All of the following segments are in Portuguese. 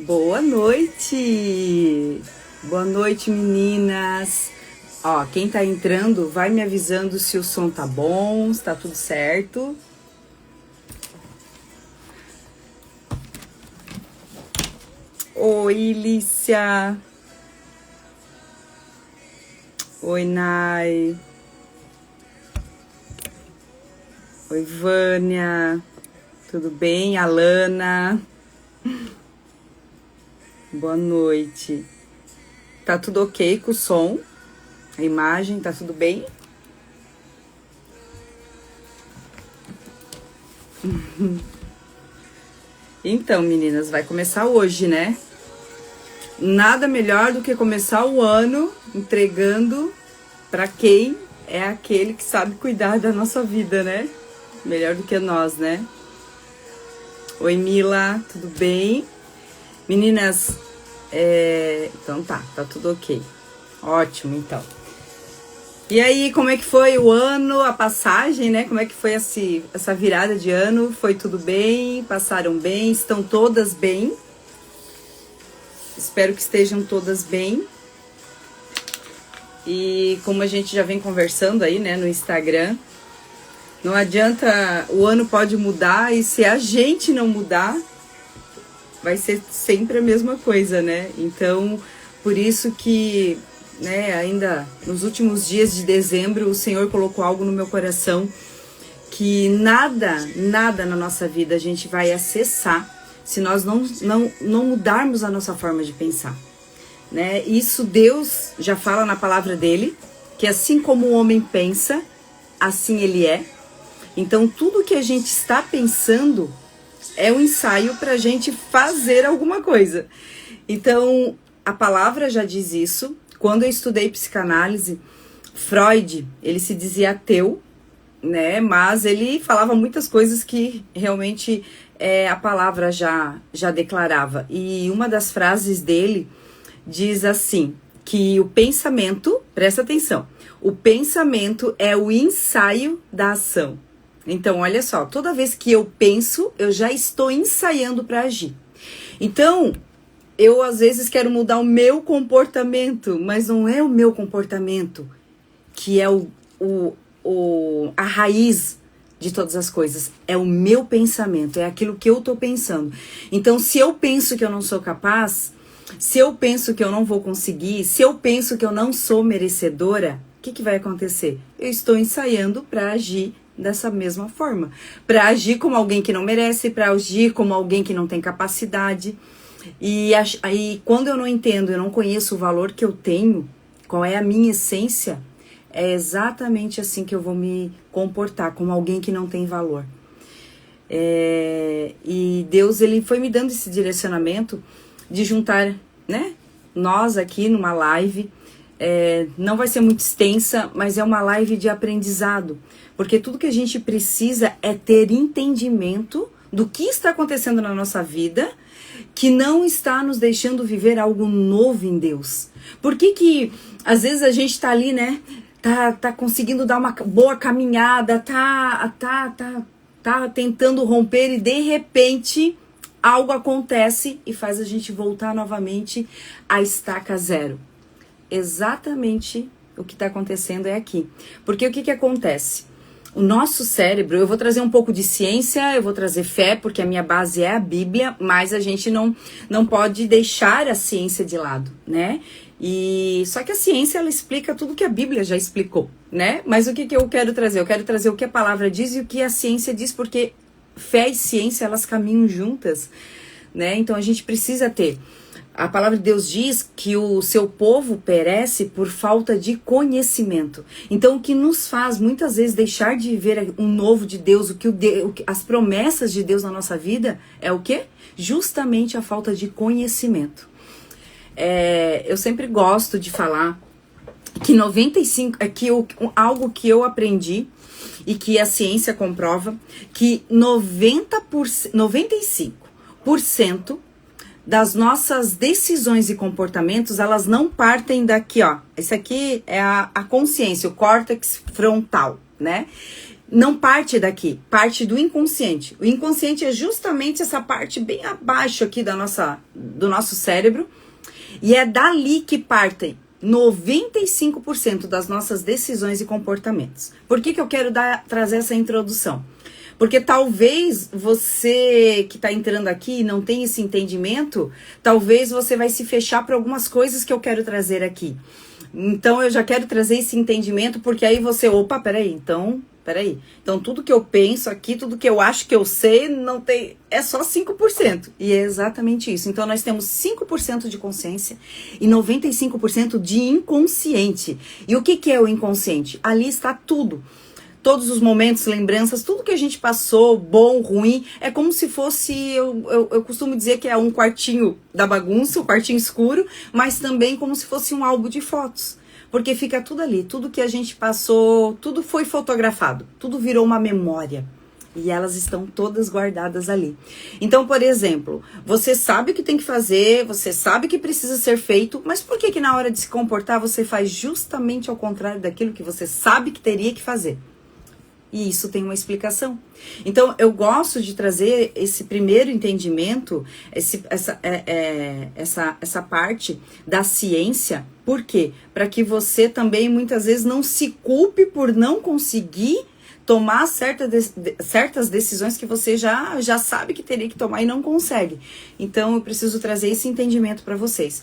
Boa noite! Boa noite, meninas! Ó, quem tá entrando, vai me avisando se o som tá bom, se tá tudo certo. Oi, Lícia! Oi, Nai! Oi, Vânia! Tudo bem? Alana! Boa noite. Tá tudo ok com o som? A imagem, tá tudo bem? Então, meninas, vai começar hoje, né? Nada melhor do que começar o ano entregando pra quem é aquele que sabe cuidar da nossa vida, né? Melhor do que nós, né? Oi, Mila, tudo bem? Meninas, então tá tudo ok. Ótimo, então. E aí, como é que foi o ano, a passagem, né? Como é que foi essa virada de ano? Foi tudo bem? Passaram bem? Estão todas bem? Espero que estejam todas bem. E como a gente já vem conversando aí, né, no Instagram, não adianta, o ano pode mudar e se a gente não mudar, vai ser sempre a mesma coisa, né? Então, por isso que, né, ainda nos últimos dias de dezembro, o Senhor colocou algo no meu coração que nada na nossa vida a gente vai acessar se nós não mudarmos a nossa forma de pensar, né? Isso Deus já fala na palavra dele, que assim como o homem pensa, assim ele é. Então, tudo que a gente está pensando é um ensaio para a gente fazer alguma coisa. Então, a palavra já diz isso. Quando eu estudei psicanálise, Freud, ele se dizia ateu, né? Mas ele falava muitas coisas que realmente a palavra já declarava. E uma das frases dele diz assim, que o pensamento, presta atenção, o pensamento é o ensaio da ação. Então, olha só, toda vez que eu penso, eu já estou ensaiando para agir. Então, eu às vezes quero mudar o meu comportamento, mas não é o meu comportamento que é a raiz de todas as coisas. É o meu pensamento, é aquilo que eu estou pensando. Então, se eu penso que eu não sou capaz, se eu penso que eu não vou conseguir, se eu penso que eu não sou merecedora, o que vai acontecer? Eu estou ensaiando para agir dessa mesma forma, para agir como alguém que não merece, para agir como alguém que não tem capacidade. E aí, quando eu não entendo, eu não conheço o valor que eu tenho, qual é a minha essência, é exatamente assim que eu vou me comportar, como alguém que não tem valor. E Deus, ele foi me dando esse direcionamento de juntar, né, nós aqui numa live. Não vai ser muito extensa, mas é uma live de aprendizado, porque tudo que a gente precisa é ter entendimento do que está acontecendo na nossa vida, que não está nos deixando viver algo novo em Deus. Por que às vezes a gente tá ali, né, tá conseguindo dar uma boa caminhada, tá tentando romper e de repente algo acontece e faz a gente voltar novamente à estaca zero. Exatamente o que está acontecendo é aqui. Porque o que acontece? O nosso cérebro, eu vou trazer um pouco de ciência, eu vou trazer fé, porque a minha base é a Bíblia, mas a gente não pode deixar a ciência de lado, né? Só que a ciência, ela explica tudo que a Bíblia já explicou, né? Mas o que eu quero trazer? Eu quero trazer o que a palavra diz e o que a ciência diz, porque fé e ciência, elas caminham juntas, né? Então a gente precisa ter. A palavra de Deus diz que o seu povo perece por falta de conhecimento. Então, o que nos faz muitas vezes deixar de viver um novo de Deus, as promessas de Deus na nossa vida, é o quê? Justamente a falta de conhecimento. Eu sempre gosto de falar que 95, algo que eu aprendi e que a ciência comprova, que 95% das nossas decisões e comportamentos, elas não partem daqui, ó. Esse aqui é a consciência, o córtex frontal, né? Não parte daqui, parte do inconsciente. O inconsciente é justamente essa parte bem abaixo aqui do nosso cérebro, e é dali que partem 95% das nossas decisões e comportamentos. Por que eu quero trazer essa introdução? Porque talvez você que está entrando aqui e não tem esse entendimento, talvez você vai se fechar para algumas coisas que eu quero trazer aqui. Então eu já quero trazer esse entendimento, porque aí você, peraí. Então tudo que eu penso aqui, tudo que eu acho que eu sei, não tem, é só 5%. E é exatamente isso. Então nós temos 5% de consciência e 95% de inconsciente. E o que é o inconsciente? Ali está tudo. Todos os momentos, lembranças, tudo que a gente passou, bom, ruim, é como se fosse, eu costumo dizer que é um quartinho da bagunça, um quartinho escuro, mas também como se fosse um álbum de fotos. Porque fica tudo ali, tudo que a gente passou, tudo foi fotografado, tudo virou uma memória. E elas estão todas guardadas ali. Então, por exemplo, você sabe o que tem que fazer, você sabe que precisa ser feito, mas por que na hora de se comportar você faz justamente ao contrário daquilo que você sabe que teria que fazer? E isso tem uma explicação. Então, eu gosto de trazer esse primeiro entendimento, essa parte da ciência. Por quê? Para que você também, muitas vezes, não se culpe por não conseguir tomar certas decisões que você já sabe que teria que tomar e não consegue. Então, eu preciso trazer esse entendimento para vocês.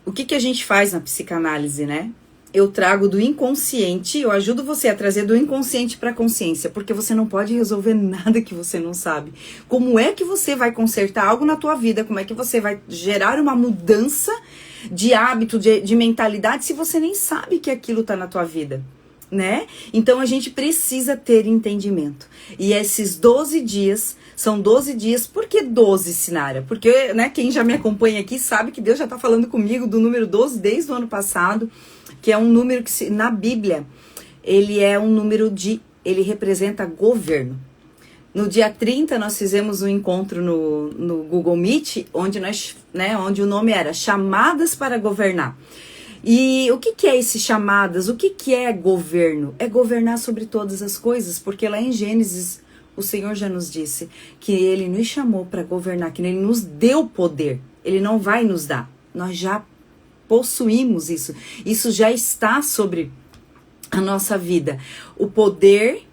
O que a gente faz na psicanálise, né? Eu trago do inconsciente, eu ajudo você a trazer do inconsciente para a consciência, porque você não pode resolver nada que você não sabe. Como é que você vai consertar algo na tua vida? Como é que você vai gerar uma mudança de hábito, de mentalidade, se você nem sabe que aquilo está na tua vida, né? Então a gente precisa ter entendimento. E esses 12 dias, são 12 dias, por que 12, Sinara? Porque, né, quem já me acompanha aqui sabe que Deus já está falando comigo do número 12 desde o ano passado, que é um número que na Bíblia, ele é um número ele representa governo. No dia 30 nós fizemos um encontro no Google Meet, onde o nome era Chamadas para Governar. E o que é esse chamadas? O que é governo? É governar sobre todas as coisas, porque lá em Gênesis o Senhor já nos disse que Ele nos chamou para governar, que Ele nos deu poder. Ele não vai nos dar, nós já possuímos isso. Isso já está sobre a nossa vida. O poder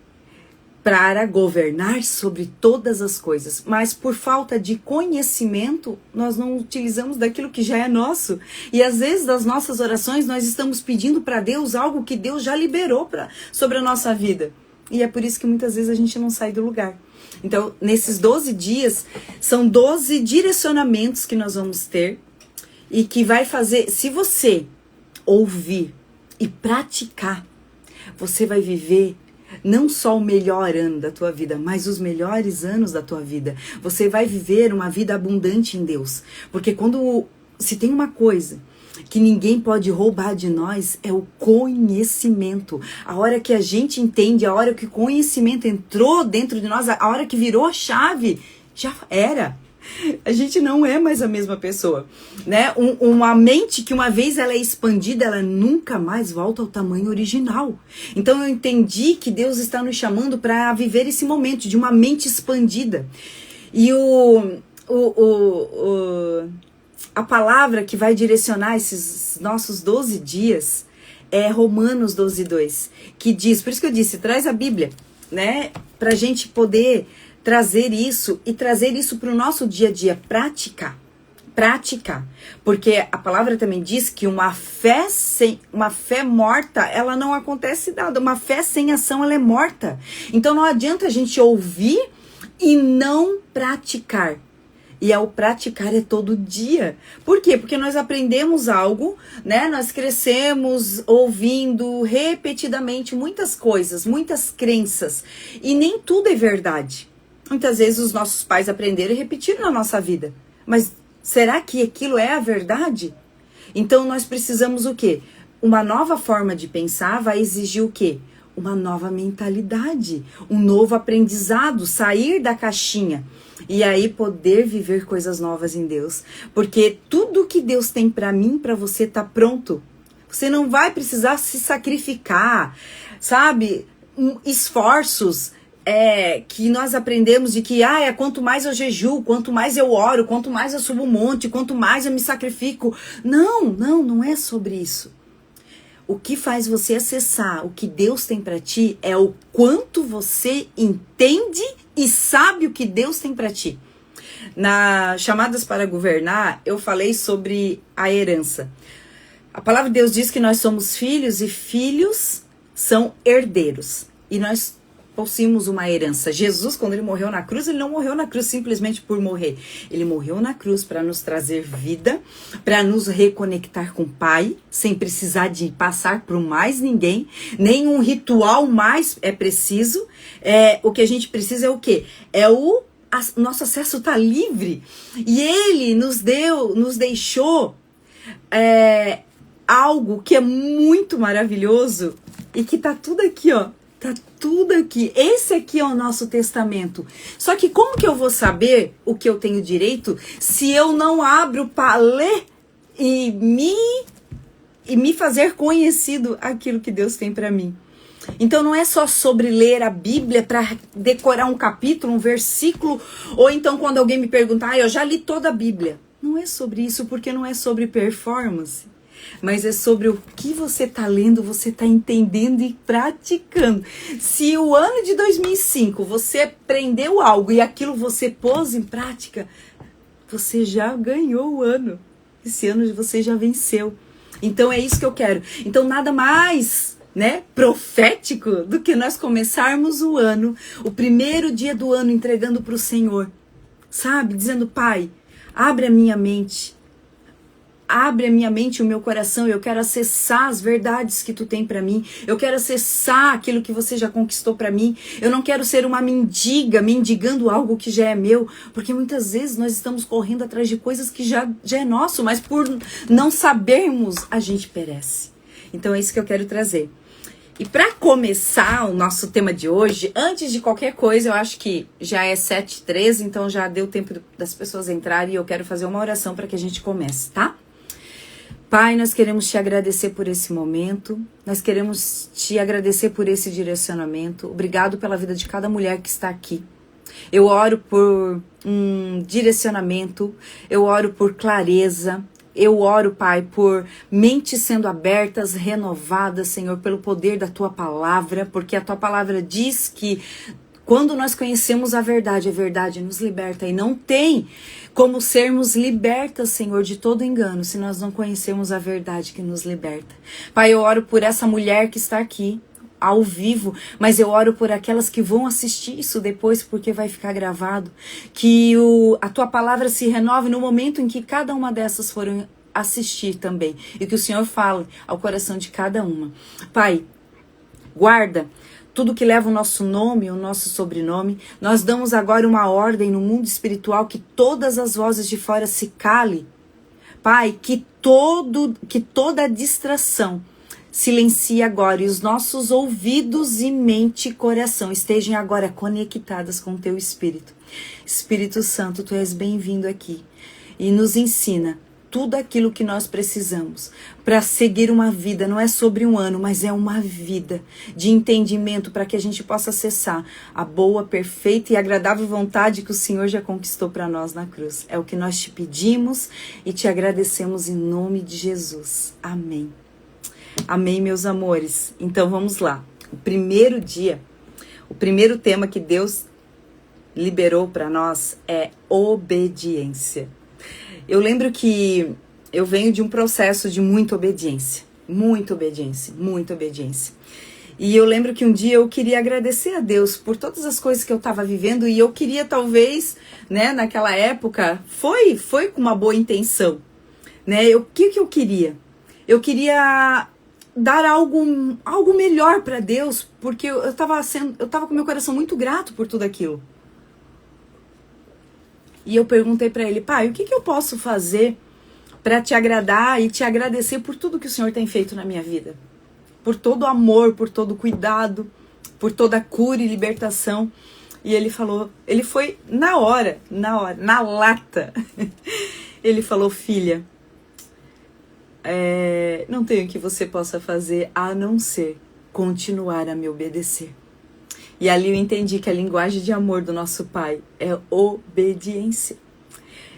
para governar sobre todas as coisas. Mas por falta de conhecimento, nós não utilizamos daquilo que já é nosso. E às vezes, das nossas orações, nós estamos pedindo para Deus algo que Deus já liberou sobre a nossa vida. E é por isso que muitas vezes a gente não sai do lugar. Então, nesses 12 dias, são 12 direcionamentos que nós vamos ter. E que vai fazer, se você ouvir e praticar, você vai viver não só o melhor ano da tua vida, mas os melhores anos da tua vida. Você vai viver uma vida abundante em Deus. Porque se tem uma coisa que ninguém pode roubar de nós, é o conhecimento. A hora que a gente entende, a hora que o conhecimento entrou dentro de nós, a hora que virou a chave, já era. A gente não é mais a mesma pessoa, né? Uma mente que uma vez ela é expandida, ela nunca mais volta ao tamanho original. Então eu entendi que Deus está nos chamando para viver esse momento de uma mente expandida. E a palavra que vai direcionar esses nossos 12 dias é Romanos 12:2, que diz, por isso que eu disse, traz a Bíblia, né? Pra gente poder trazer isso e trazer isso para o nosso dia a dia, praticar, porque a palavra também diz que uma fé morta, ela não acontece nada, uma fé sem ação, ela é morta. Então não adianta a gente ouvir e não praticar. E ao praticar é todo dia. Por quê? Porque nós aprendemos algo, né? Nós crescemos ouvindo repetidamente muitas coisas, muitas crenças. E nem tudo é verdade. Muitas vezes os nossos pais aprenderam e repetiram na nossa vida. Mas será que aquilo é a verdade? Então nós precisamos o quê? Uma nova forma de pensar vai exigir o quê? Uma nova mentalidade, um novo aprendizado, sair da caixinha e aí poder viver coisas novas em Deus. Porque tudo que Deus tem para mim, para você, tá pronto. Você não vai precisar se sacrificar, sabe? Esforços que nós aprendemos de que quanto mais eu jejuo, quanto mais eu oro, quanto mais eu subo um monte, quanto mais eu me sacrifico. Não é sobre isso. O que faz você acessar o que Deus tem para ti é o quanto você entende e sabe o que Deus tem para ti. Na Chamadas para Governar, eu falei sobre a herança. A palavra de Deus diz que nós somos filhos e filhos são herdeiros. E nós possuímos uma herança. Jesus, quando ele morreu na cruz, ele não morreu na cruz simplesmente por morrer. Ele morreu na cruz para nos trazer vida, para nos reconectar com o Pai, sem precisar de passar por mais ninguém. Nenhum ritual mais é preciso. O que a gente precisa é o quê? Nosso acesso está livre. E ele nos deixou algo que é muito maravilhoso e que tá tudo aqui, ó. Tá tudo aqui. Esse aqui é o nosso testamento. Só que como que eu vou saber o que eu tenho direito se eu não abro para ler e me fazer conhecido aquilo que Deus tem para mim? Então não é só sobre ler a Bíblia para decorar um capítulo, um versículo, ou então quando alguém me perguntar, eu já li toda a Bíblia. Não é sobre isso, porque não é sobre performance. Mas é sobre o que você está lendo, você está entendendo e praticando. Se o ano de 2005 você aprendeu algo e aquilo você pôs em prática, você já ganhou o ano. Esse ano você já venceu. Então é isso que eu quero. Então nada mais, profético do que nós começarmos o ano, o primeiro dia do ano entregando para o Senhor. Sabe? Dizendo, Pai, abre a minha mente. Abre a minha mente e o meu coração, eu quero acessar as verdades que tu tem para mim, eu quero acessar aquilo que você já conquistou para mim, eu não quero ser uma mendigando algo que já é meu, porque muitas vezes nós estamos correndo atrás de coisas que já é nosso, mas por não sabermos, a gente perece. Então é isso que eu quero trazer. E para começar o nosso tema de hoje, antes de qualquer coisa, eu acho que já é 7h13, então já deu tempo das pessoas entrarem e eu quero fazer uma oração para que a gente comece, tá? Pai, nós queremos te agradecer por esse momento, nós queremos te agradecer por esse direcionamento. Obrigado pela vida de cada mulher que está aqui. Eu oro por um direcionamento, eu oro por clareza, eu oro, Pai, por mentes sendo abertas, renovadas, Senhor, pelo poder da Tua palavra, porque a Tua palavra diz que quando nós conhecemos a verdade nos liberta e não tem como sermos libertas, Senhor, de todo engano, se nós não conhecemos a verdade que nos liberta. Pai, eu oro por essa mulher que está aqui, ao vivo, mas eu oro por aquelas que vão assistir isso depois, porque vai ficar gravado, que a Tua palavra se renove no momento em que cada uma dessas forem assistir também, e que o Senhor fale ao coração de cada uma. Pai, guarda tudo que leva o nosso nome, o nosso sobrenome. Nós damos agora uma ordem no mundo espiritual que todas as vozes de fora se calem. Pai, que toda distração silencie agora e os nossos ouvidos e mente e coração estejam agora conectadas com o Teu Espírito. Espírito Santo, Tu és bem-vindo aqui e nos ensina tudo aquilo que nós precisamos para seguir uma vida. Não é sobre um ano, mas é uma vida de entendimento para que a gente possa acessar a boa, perfeita e agradável vontade que o Senhor já conquistou para nós na cruz. É o que nós te pedimos e te agradecemos em nome de Jesus. Amém. Amém, meus amores. Então vamos lá. O primeiro dia, o primeiro tema que Deus liberou para nós é obediência. Eu lembro que eu venho de um processo de muita obediência. Muita obediência, muita obediência. E eu lembro que um dia eu queria agradecer a Deus por todas as coisas que eu estava vivendo, e eu queria talvez, né, naquela época, foi com uma boa intenção, né? O que eu queria? Eu queria dar algo melhor para Deus, porque eu tava com meu coração muito grato por tudo aquilo. E eu perguntei para ele: pai, o que eu posso fazer para te agradar e te agradecer por tudo que o Senhor tem feito na minha vida? Por todo o amor, por todo o cuidado, por toda a cura e libertação. E ele falou, ele foi na hora, na lata. Ele falou: filha, não tem o que você possa fazer a não ser continuar a me obedecer. E ali eu entendi que a linguagem de amor do nosso pai é obediência.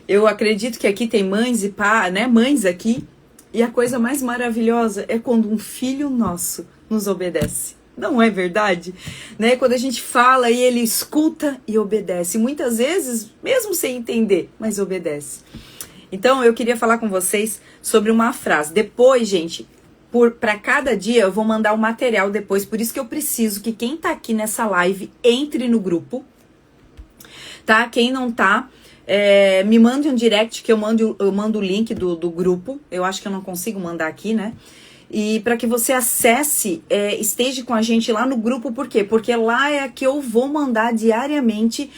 Eu acredito que aqui tem mães e pais, né? Mães aqui. E a coisa mais maravilhosa é quando um filho nosso nos obedece. Não é verdade? Né? Quando a gente fala e ele escuta e obedece. Muitas vezes, mesmo sem entender, mas obedece. Então, eu queria falar com vocês sobre uma frase. Depois, gente, para cada dia eu vou mandar o material depois. Por isso que eu preciso que quem tá aqui nessa live entre no grupo. Tá? Quem não tá... me mande um direct que eu mando o link do grupo. Eu acho que eu não consigo mandar aqui, né? E para que você acesse, esteja com a gente lá no grupo. Por quê? Porque lá é que eu vou mandar diariamente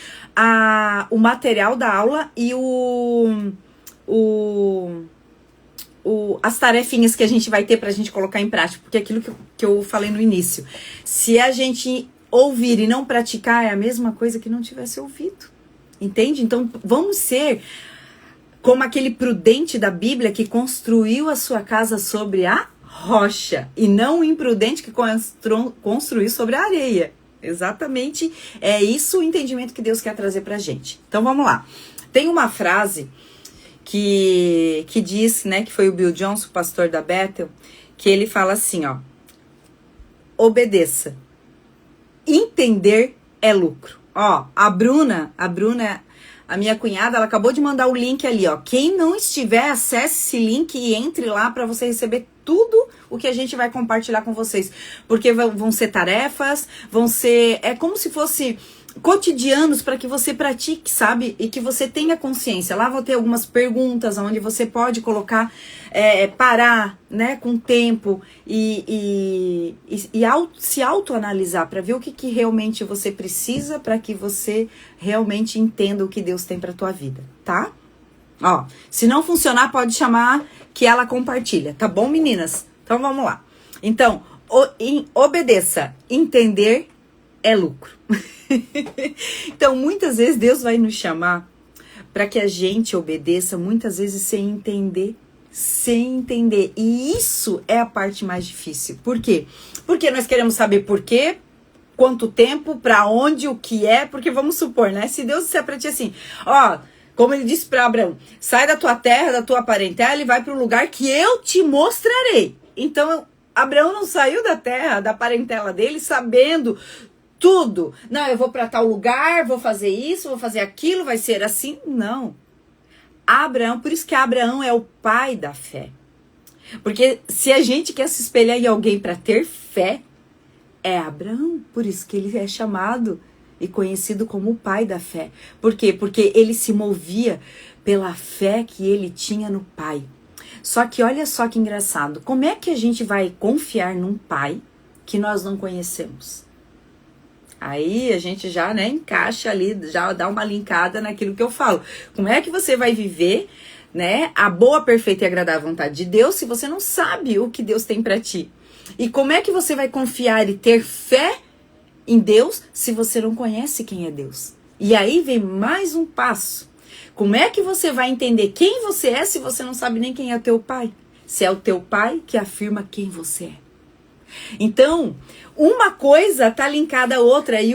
o material da aula e as tarefinhas que a gente vai ter pra gente colocar em prática. Porque é aquilo que eu falei no início. Se a gente ouvir e não praticar, é a mesma coisa que não tivesse ouvido. Entende? Então, vamos ser como aquele prudente da Bíblia que construiu a sua casa sobre a rocha e não o imprudente que construiu sobre a areia. Exatamente, é isso o entendimento que Deus quer trazer pra gente. Então, vamos lá. Tem uma frase que diz, né, que foi o Bill Johnson, o pastor da Bethel, que ele fala assim, ó: obedeça. Entender é lucro. Ó, a Bruna, a minha cunhada, ela acabou de mandar o link ali, ó. Quem não estiver, acesse esse link e entre lá para você receber tudo o que a gente vai compartilhar com vocês. Porque vão ser tarefas, é como se fosse cotidianos para que você pratique, sabe? E que você tenha consciência. Lá vão ter algumas perguntas onde você pode colocar, parar, né, com tempo e se autoanalisar para ver o que realmente você precisa para que você realmente entenda o que Deus tem para tua vida, tá? Ó, se não funcionar, pode chamar que ela compartilha, tá bom, meninas? Então vamos lá. Então, obedeça. Entender é lucro. Então, muitas vezes Deus vai nos chamar para que a gente obedeça, muitas vezes sem entender. E isso é a parte mais difícil. Por quê? Porque nós queremos saber por quê, quanto tempo, para onde, o que é. Porque vamos supor, né? Se Deus disser para ti assim, ó, como ele disse para Abraão, sai da tua terra, da tua parentela e vai para um lugar que eu te mostrarei. Então, Abraão não saiu da terra, da parentela dele, sabendo tudo. Não, eu vou para tal lugar, vou fazer isso, vou fazer aquilo, vai ser assim. Não. Abraão, por isso que Abraão é o pai da fé. Porque se a gente quer se espelhar em alguém para ter fé, é Abraão. Por isso que ele é chamado e conhecido como o pai da fé. Por quê? Porque ele se movia pela fé que ele tinha no pai. Só que olha só que engraçado. Como é que a gente vai confiar num pai que nós não conhecemos? Aí a gente já, né, encaixa ali, já dá uma linkada naquilo que eu falo. Como é que você vai viver, né, a boa, perfeita e agradável vontade de Deus se você não sabe o que Deus tem para ti? E como é que você vai confiar e ter fé em Deus se você não conhece quem é Deus? E aí vem mais um passo. Como é que você vai entender quem você é se você não sabe nem quem é o teu pai? Se é o teu pai que afirma quem você é. Então, uma coisa tá linkada à outra e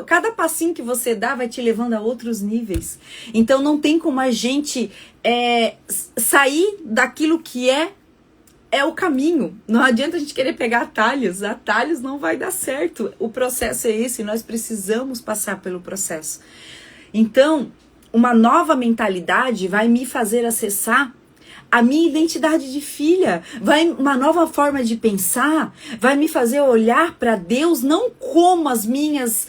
cada passinho que você dá vai te levando a outros níveis. Então, não tem como a gente sair daquilo que é o caminho. Não adianta a gente querer pegar atalhos. Atalhos não vai dar certo. O processo é esse e nós precisamos passar pelo processo. Então, uma nova mentalidade vai me fazer acessar a minha identidade de filha, vai uma nova forma de pensar, vai me fazer olhar para Deus não como as minhas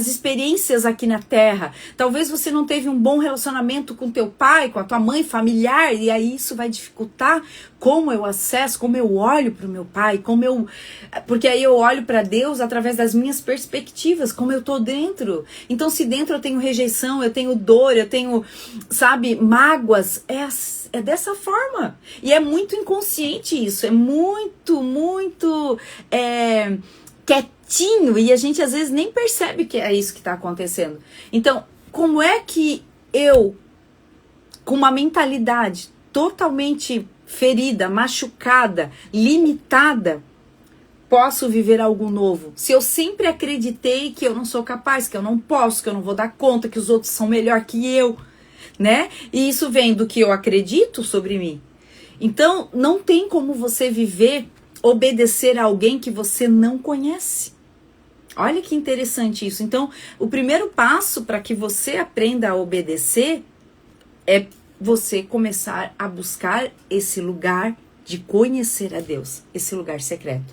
experiências aqui na Terra. Talvez você não teve um bom relacionamento com teu pai, com a tua mãe, familiar, e aí isso vai dificultar como eu acesso, como eu olho para o meu pai, porque aí eu olho para Deus através das minhas perspectivas, como eu tô dentro. Então, se dentro eu tenho rejeição, eu tenho dor, eu tenho, sabe, mágoas, é dessa forma. E é muito inconsciente isso, é muito quietinho, e a gente às vezes nem percebe que é isso que está acontecendo. Então, como é que eu, com uma mentalidade totalmente ferida, machucada, limitada, posso viver algo novo? Se eu sempre acreditei que eu não sou capaz, que eu não posso, que eu não vou dar conta, que os outros são melhor que eu, né? E isso vem do que eu acredito sobre mim. Então, não tem como você obedecer a alguém que você não conhece. Olha que interessante isso. Então, o primeiro passo para que você aprenda a obedecer é você começar a buscar esse lugar de conhecer a Deus, esse lugar secreto.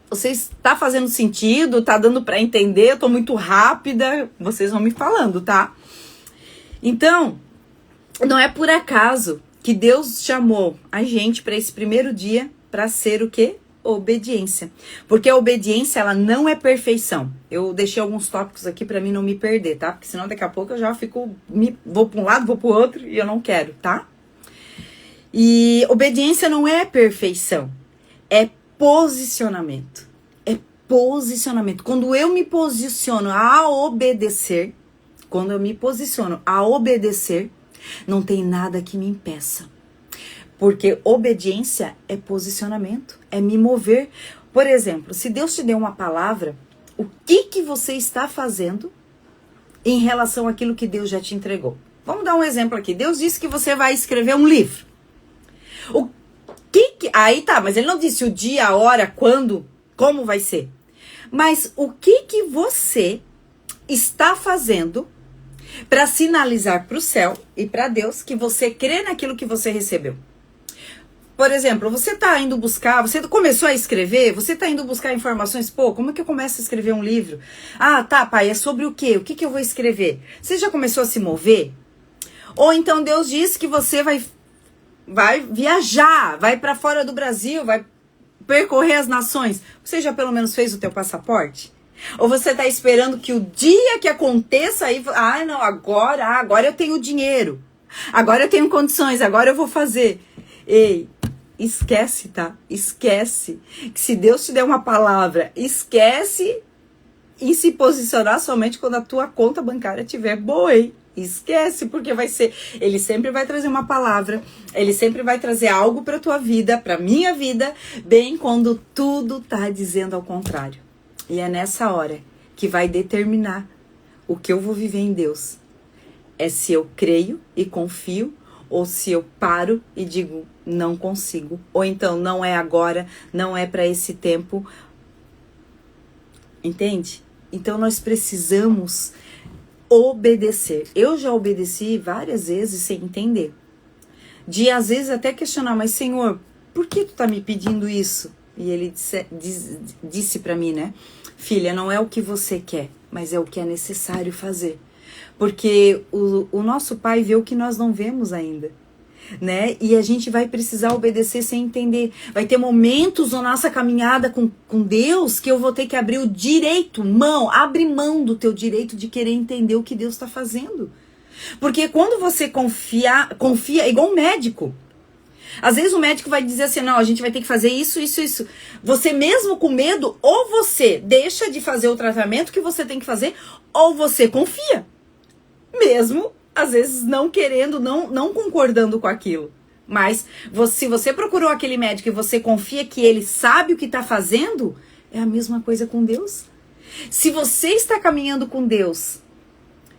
Você está fazendo sentido? Tá dando para entender? Eu tô muito rápida. Vocês vão me falando, tá? Então, não é por acaso que Deus chamou a gente para esse primeiro dia para ser o quê? Obediência. Porque a obediência, ela não é perfeição. Eu deixei alguns tópicos aqui para mim não me perder, tá? Porque senão daqui a pouco eu já vou para um lado, vou para o outro e eu não quero, tá? E obediência não é perfeição. É posicionamento. É posicionamento. Quando eu me posiciono a obedecer, não tem nada que me impeça. Porque obediência é posicionamento, é me mover. Por exemplo, se Deus te deu uma palavra, o que você está fazendo em relação àquilo que Deus já te entregou? Vamos dar um exemplo aqui. Deus disse que você vai escrever um livro. Aí tá, mas ele não disse o dia, a hora, quando, como vai ser. Mas o que você está fazendo para sinalizar para o céu e para Deus que você crê naquilo que você recebeu? Por exemplo, você está indo buscar, você começou a escrever, você está indo buscar informações, como é que eu começo a escrever um livro? Ah, tá, pai, é sobre o quê? O que eu vou escrever? Você já começou a se mover? Ou então Deus diz que você vai viajar, vai para fora do Brasil, vai percorrer as nações. Você já pelo menos fez o teu passaporte? Ou você está esperando que o dia que aconteça aí, não, agora eu tenho dinheiro, agora eu tenho condições, agora eu vou fazer. Ei, esquece, tá? Esquece que se Deus te der uma palavra, esquece em se posicionar somente quando a tua conta bancária estiver boa, hein? Esquece, porque ele sempre vai trazer uma palavra, ele sempre vai trazer algo para tua vida, para minha vida, bem quando tudo tá dizendo ao contrário. E é nessa hora que vai determinar o que eu vou viver em Deus. É se eu creio e confio, ou se eu paro e digo, não consigo. Ou então, não é agora, não é para esse tempo. Entende? Então, nós precisamos obedecer. Eu já obedeci várias vezes sem entender. De, às vezes, até questionar, mas Senhor, por que tu tá me pedindo isso? E ele disse para mim, né? Filha, não é o que você quer, mas é o que é necessário fazer. Porque o nosso pai vê o que nós não vemos ainda, né? E a gente vai precisar obedecer sem entender. Vai ter momentos na nossa caminhada com Deus que eu vou ter que abrir o direito, abre mão do teu direito de querer entender o que Deus está fazendo. Porque quando você confia, é igual um médico. Às vezes o médico vai dizer assim, não, a gente vai ter que fazer isso. Você mesmo com medo, ou você deixa de fazer o tratamento que você tem que fazer, ou você confia. Mesmo, às vezes, não querendo, não concordando com aquilo. Mas, se você procurou aquele médico e você confia que ele sabe o que está fazendo, é a mesma coisa com Deus. Se você está caminhando com Deus,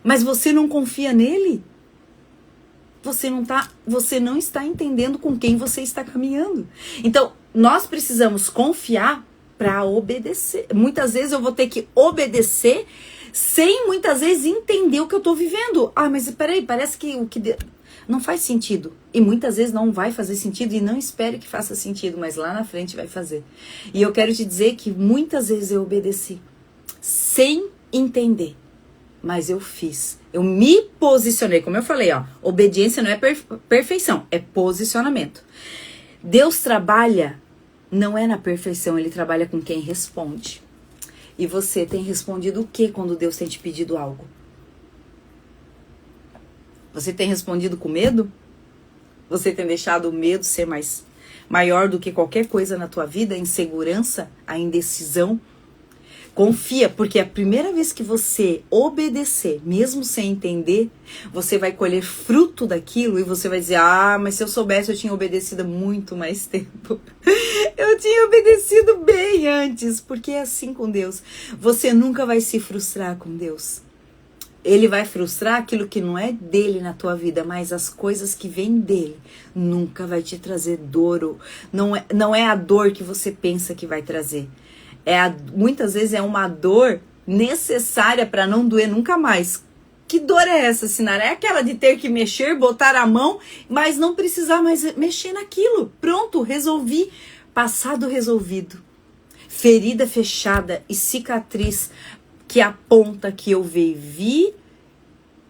mas você não confia nele, você não está entendendo com quem você está caminhando. Então, nós precisamos confiar para obedecer. Muitas vezes eu vou ter que obedecer sem muitas vezes entender o que eu tô vivendo. Ah, mas peraí, parece que não faz sentido. E muitas vezes não vai fazer sentido e não espere que faça sentido, mas lá na frente vai fazer. E eu quero te dizer que muitas vezes eu obedeci sem entender, mas eu fiz. Eu me posicionei, como eu falei, ó, obediência não é perfeição, é posicionamento. Deus trabalha, não é na perfeição, ele trabalha com quem responde. E você tem respondido o que quando Deus tem te pedido algo? Você tem respondido com medo? Você tem deixado o medo ser maior do que qualquer coisa na tua vida? A insegurança, a indecisão? Confia, porque a primeira vez que você obedecer, mesmo sem entender, você vai colher fruto daquilo e você vai dizer, ah, mas se eu soubesse eu tinha obedecido há muito mais tempo. Eu tinha obedecido bem antes, porque é assim com Deus. Você nunca vai se frustrar com Deus. Ele vai frustrar aquilo que não é dele na tua vida, mas as coisas que vêm dele nunca vai te trazer dor. Não é a dor que você pensa que vai trazer. Muitas vezes é uma dor necessária para não doer nunca mais. Que dor é essa, Sinara? É aquela de ter que mexer, botar a mão, mas não precisar mais mexer naquilo. Pronto, resolvi. Passado resolvido. Ferida fechada e cicatriz que aponta que eu vivi,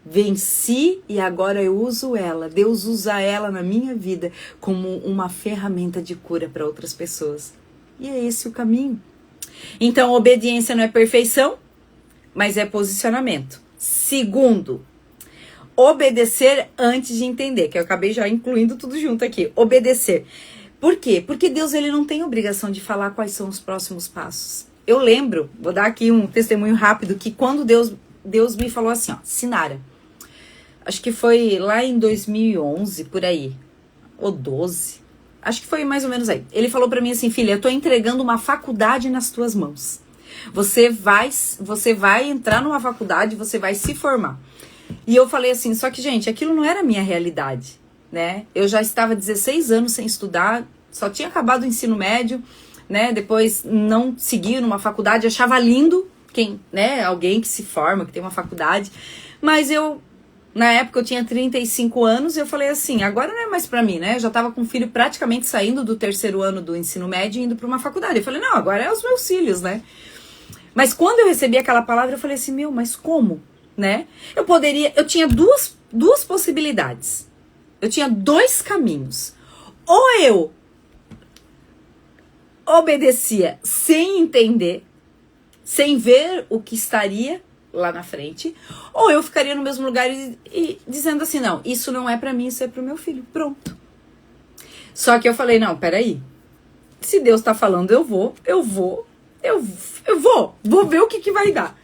venci e agora eu uso ela. Deus usa ela na minha vida como uma ferramenta de cura para outras pessoas. E é esse o caminho. Então, obediência não é perfeição, mas é posicionamento. Segundo, obedecer antes de entender, que eu acabei já incluindo tudo junto aqui. Obedecer. Por quê? Porque Deus ele não tem obrigação de falar quais são os próximos passos. Eu lembro, vou dar aqui um testemunho rápido, que quando Deus me falou assim, ó, Sinara, acho que foi lá em 2011, por aí, ou 12, acho que foi mais ou menos aí. Ele falou pra mim assim, filha, eu tô entregando uma faculdade nas tuas mãos. Você vai entrar numa faculdade, você vai se formar. E eu falei assim, só que, gente, aquilo não era a minha realidade, né? Eu já estava 16 anos sem estudar, só tinha acabado o ensino médio, né? Depois não segui numa faculdade, achava lindo alguém que se forma, que tem uma faculdade. Mas na época eu tinha 35 anos e eu falei assim, agora não é mais pra mim, né? Eu já tava com o filho praticamente saindo do 3º ano do ensino médio e indo pra uma faculdade. Eu falei, não, agora é os meus filhos, né? Mas quando eu recebi aquela palavra, eu falei assim, mas como, né? Eu tinha duas possibilidades. Eu tinha 2 caminhos. Ou eu obedecia sem entender, sem ver o que estaria lá na frente, ou eu ficaria no mesmo lugar e dizendo assim, não, isso não é pra mim, isso é pro meu filho, pronto. Só que eu falei, não, peraí, se Deus tá falando, eu vou ver o que vai dar.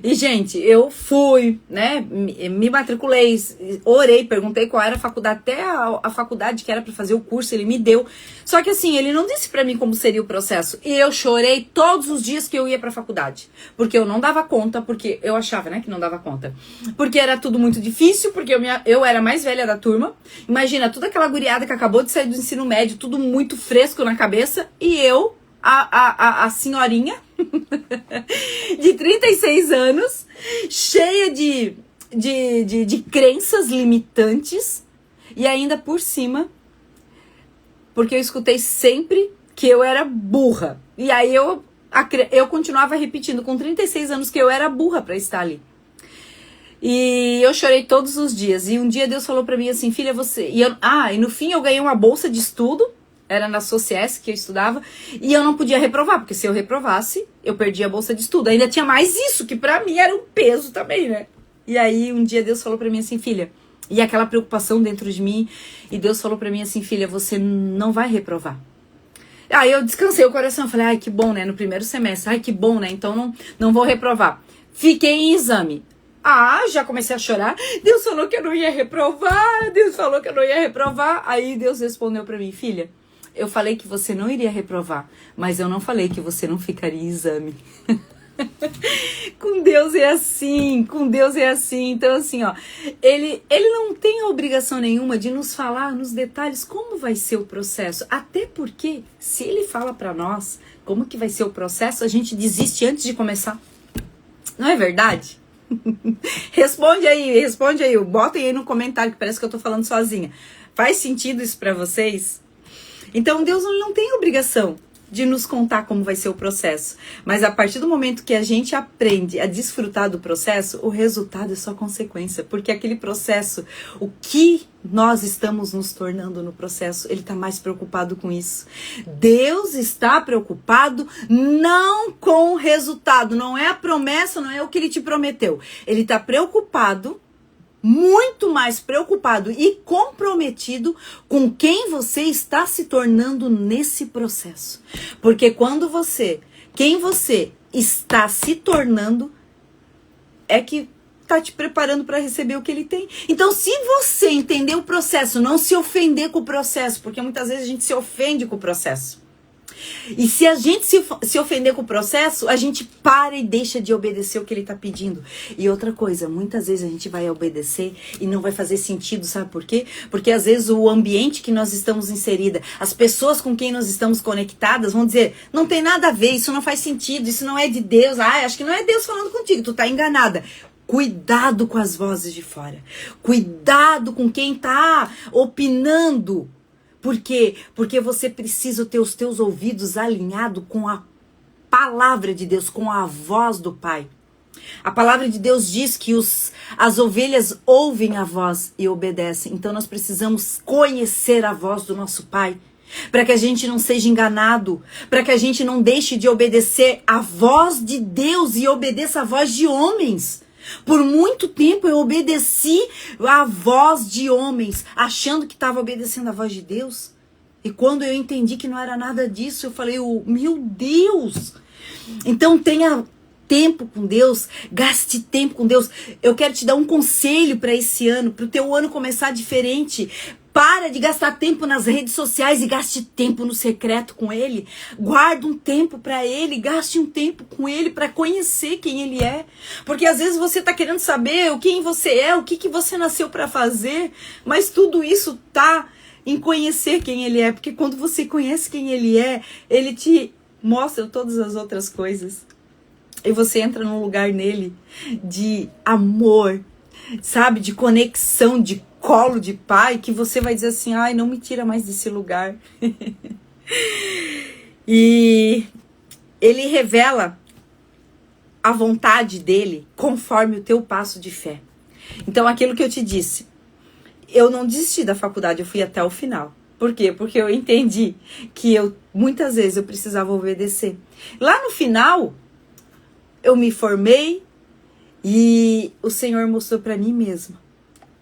E, gente, eu fui, né, me matriculei, orei, perguntei qual era a faculdade, até a faculdade que era pra fazer o curso, ele me deu. Só que, assim, ele não disse pra mim como seria o processo. E eu chorei todos os dias que eu ia pra faculdade. Porque eu não dava conta, porque eu achava, né, que não dava conta. Porque era tudo muito difícil, porque eu era a mais velha da turma. Imagina, toda aquela guriada que acabou de sair do ensino médio, tudo muito fresco na cabeça, e eu, a senhorinha de 36 anos, cheia de crenças limitantes, e ainda por cima, porque eu escutei sempre que eu era burra. E aí eu continuava repetindo com 36 anos que eu era burra para estar ali. E eu chorei todos os dias. E um dia Deus falou pra mim assim, filha, você... E no fim eu ganhei uma bolsa de estudo. Era na Sociés que eu estudava. E eu não podia reprovar, porque se eu reprovasse, eu perdia a bolsa de estudo. Ainda tinha mais isso, que pra mim era um peso também, né? E aí um dia Deus falou pra mim assim, filha... E aquela preocupação dentro de mim. E Deus falou pra mim assim, filha, você não vai reprovar. Aí eu descansei o coração. Falei, ai, que bom, né? No primeiro semestre. Ai, que bom, né? Então não vou reprovar. Fiquei em exame. Já comecei a chorar. Deus falou que eu não ia reprovar. Deus falou que eu não ia reprovar. Aí Deus respondeu pra mim, filha... Eu falei que você não iria reprovar, mas eu não falei que você não ficaria em exame. Com Deus é assim, com Deus é assim. Então assim, ó, ele não tem obrigação nenhuma de nos falar nos detalhes como vai ser o processo. Até porque, se ele fala pra nós como que vai ser o processo, a gente desiste antes de começar. Não é verdade? Responde aí, botem aí no comentário que parece que eu tô falando sozinha. Faz sentido isso pra vocês? Então Deus não tem obrigação de nos contar como vai ser o processo. Mas a partir do momento que a gente aprende a desfrutar do processo, o resultado é só consequência. Porque aquele processo, o que nós estamos nos tornando no processo, ele está mais preocupado com isso. Deus está preocupado não com o resultado, não é a promessa, não é o que ele te prometeu. Ele está preocupado, muito mais preocupado e comprometido com quem você está se tornando nesse processo. Porque quem você está se tornando é que está te preparando para receber o que ele tem. Então, se você entender o processo, não se ofender com o processo, porque muitas vezes a gente se ofende com o processo. E se a gente se ofender com o processo, a gente para e deixa de obedecer o que ele está pedindo. E outra coisa, muitas vezes a gente vai obedecer e não vai fazer sentido, sabe por quê? Porque às vezes o ambiente que nós estamos inserida, as pessoas com quem nós estamos conectadas vão dizer, não tem nada a ver, isso não faz sentido, isso não é de Deus, acho que não é Deus falando contigo, tu tá enganada. Cuidado com as vozes de fora, cuidado com quem tá opinando. Por quê? Porque você precisa ter os teus ouvidos alinhados com a palavra de Deus, com a voz do Pai. A palavra de Deus diz que as ovelhas ouvem a voz e obedecem. Então nós precisamos conhecer a voz do nosso Pai, para que a gente não seja enganado, para que a gente não deixe de obedecer a voz de Deus e obedeça a voz de homens. Por muito tempo eu obedeci a voz de homens, achando que estava obedecendo a voz de Deus. E quando eu entendi que não era nada disso, eu falei, meu Deus! Então tenha tempo com Deus, gaste tempo com Deus. Eu quero te dar um conselho para esse ano, para o teu ano começar diferente. Para de gastar tempo nas redes sociais e gaste tempo no secreto com Ele. Guarda um tempo para Ele, gaste um tempo com Ele para conhecer quem Ele é. Porque às vezes você está querendo saber quem você é, o que você nasceu para fazer, mas tudo isso tá em conhecer quem Ele é. Porque quando você conhece quem Ele é, Ele te mostra todas as outras coisas. E você entra num lugar nele de amor, sabe? De conexão, de colo de pai, que você vai dizer assim, ai, não me tira mais desse lugar. E ele revela a vontade dele conforme o teu passo de fé. Então, aquilo que eu te disse, eu não desisti da faculdade, eu fui até o final. Por quê? Porque eu entendi que muitas vezes eu precisava obedecer. Lá no final, eu me formei e o Senhor mostrou para mim mesma.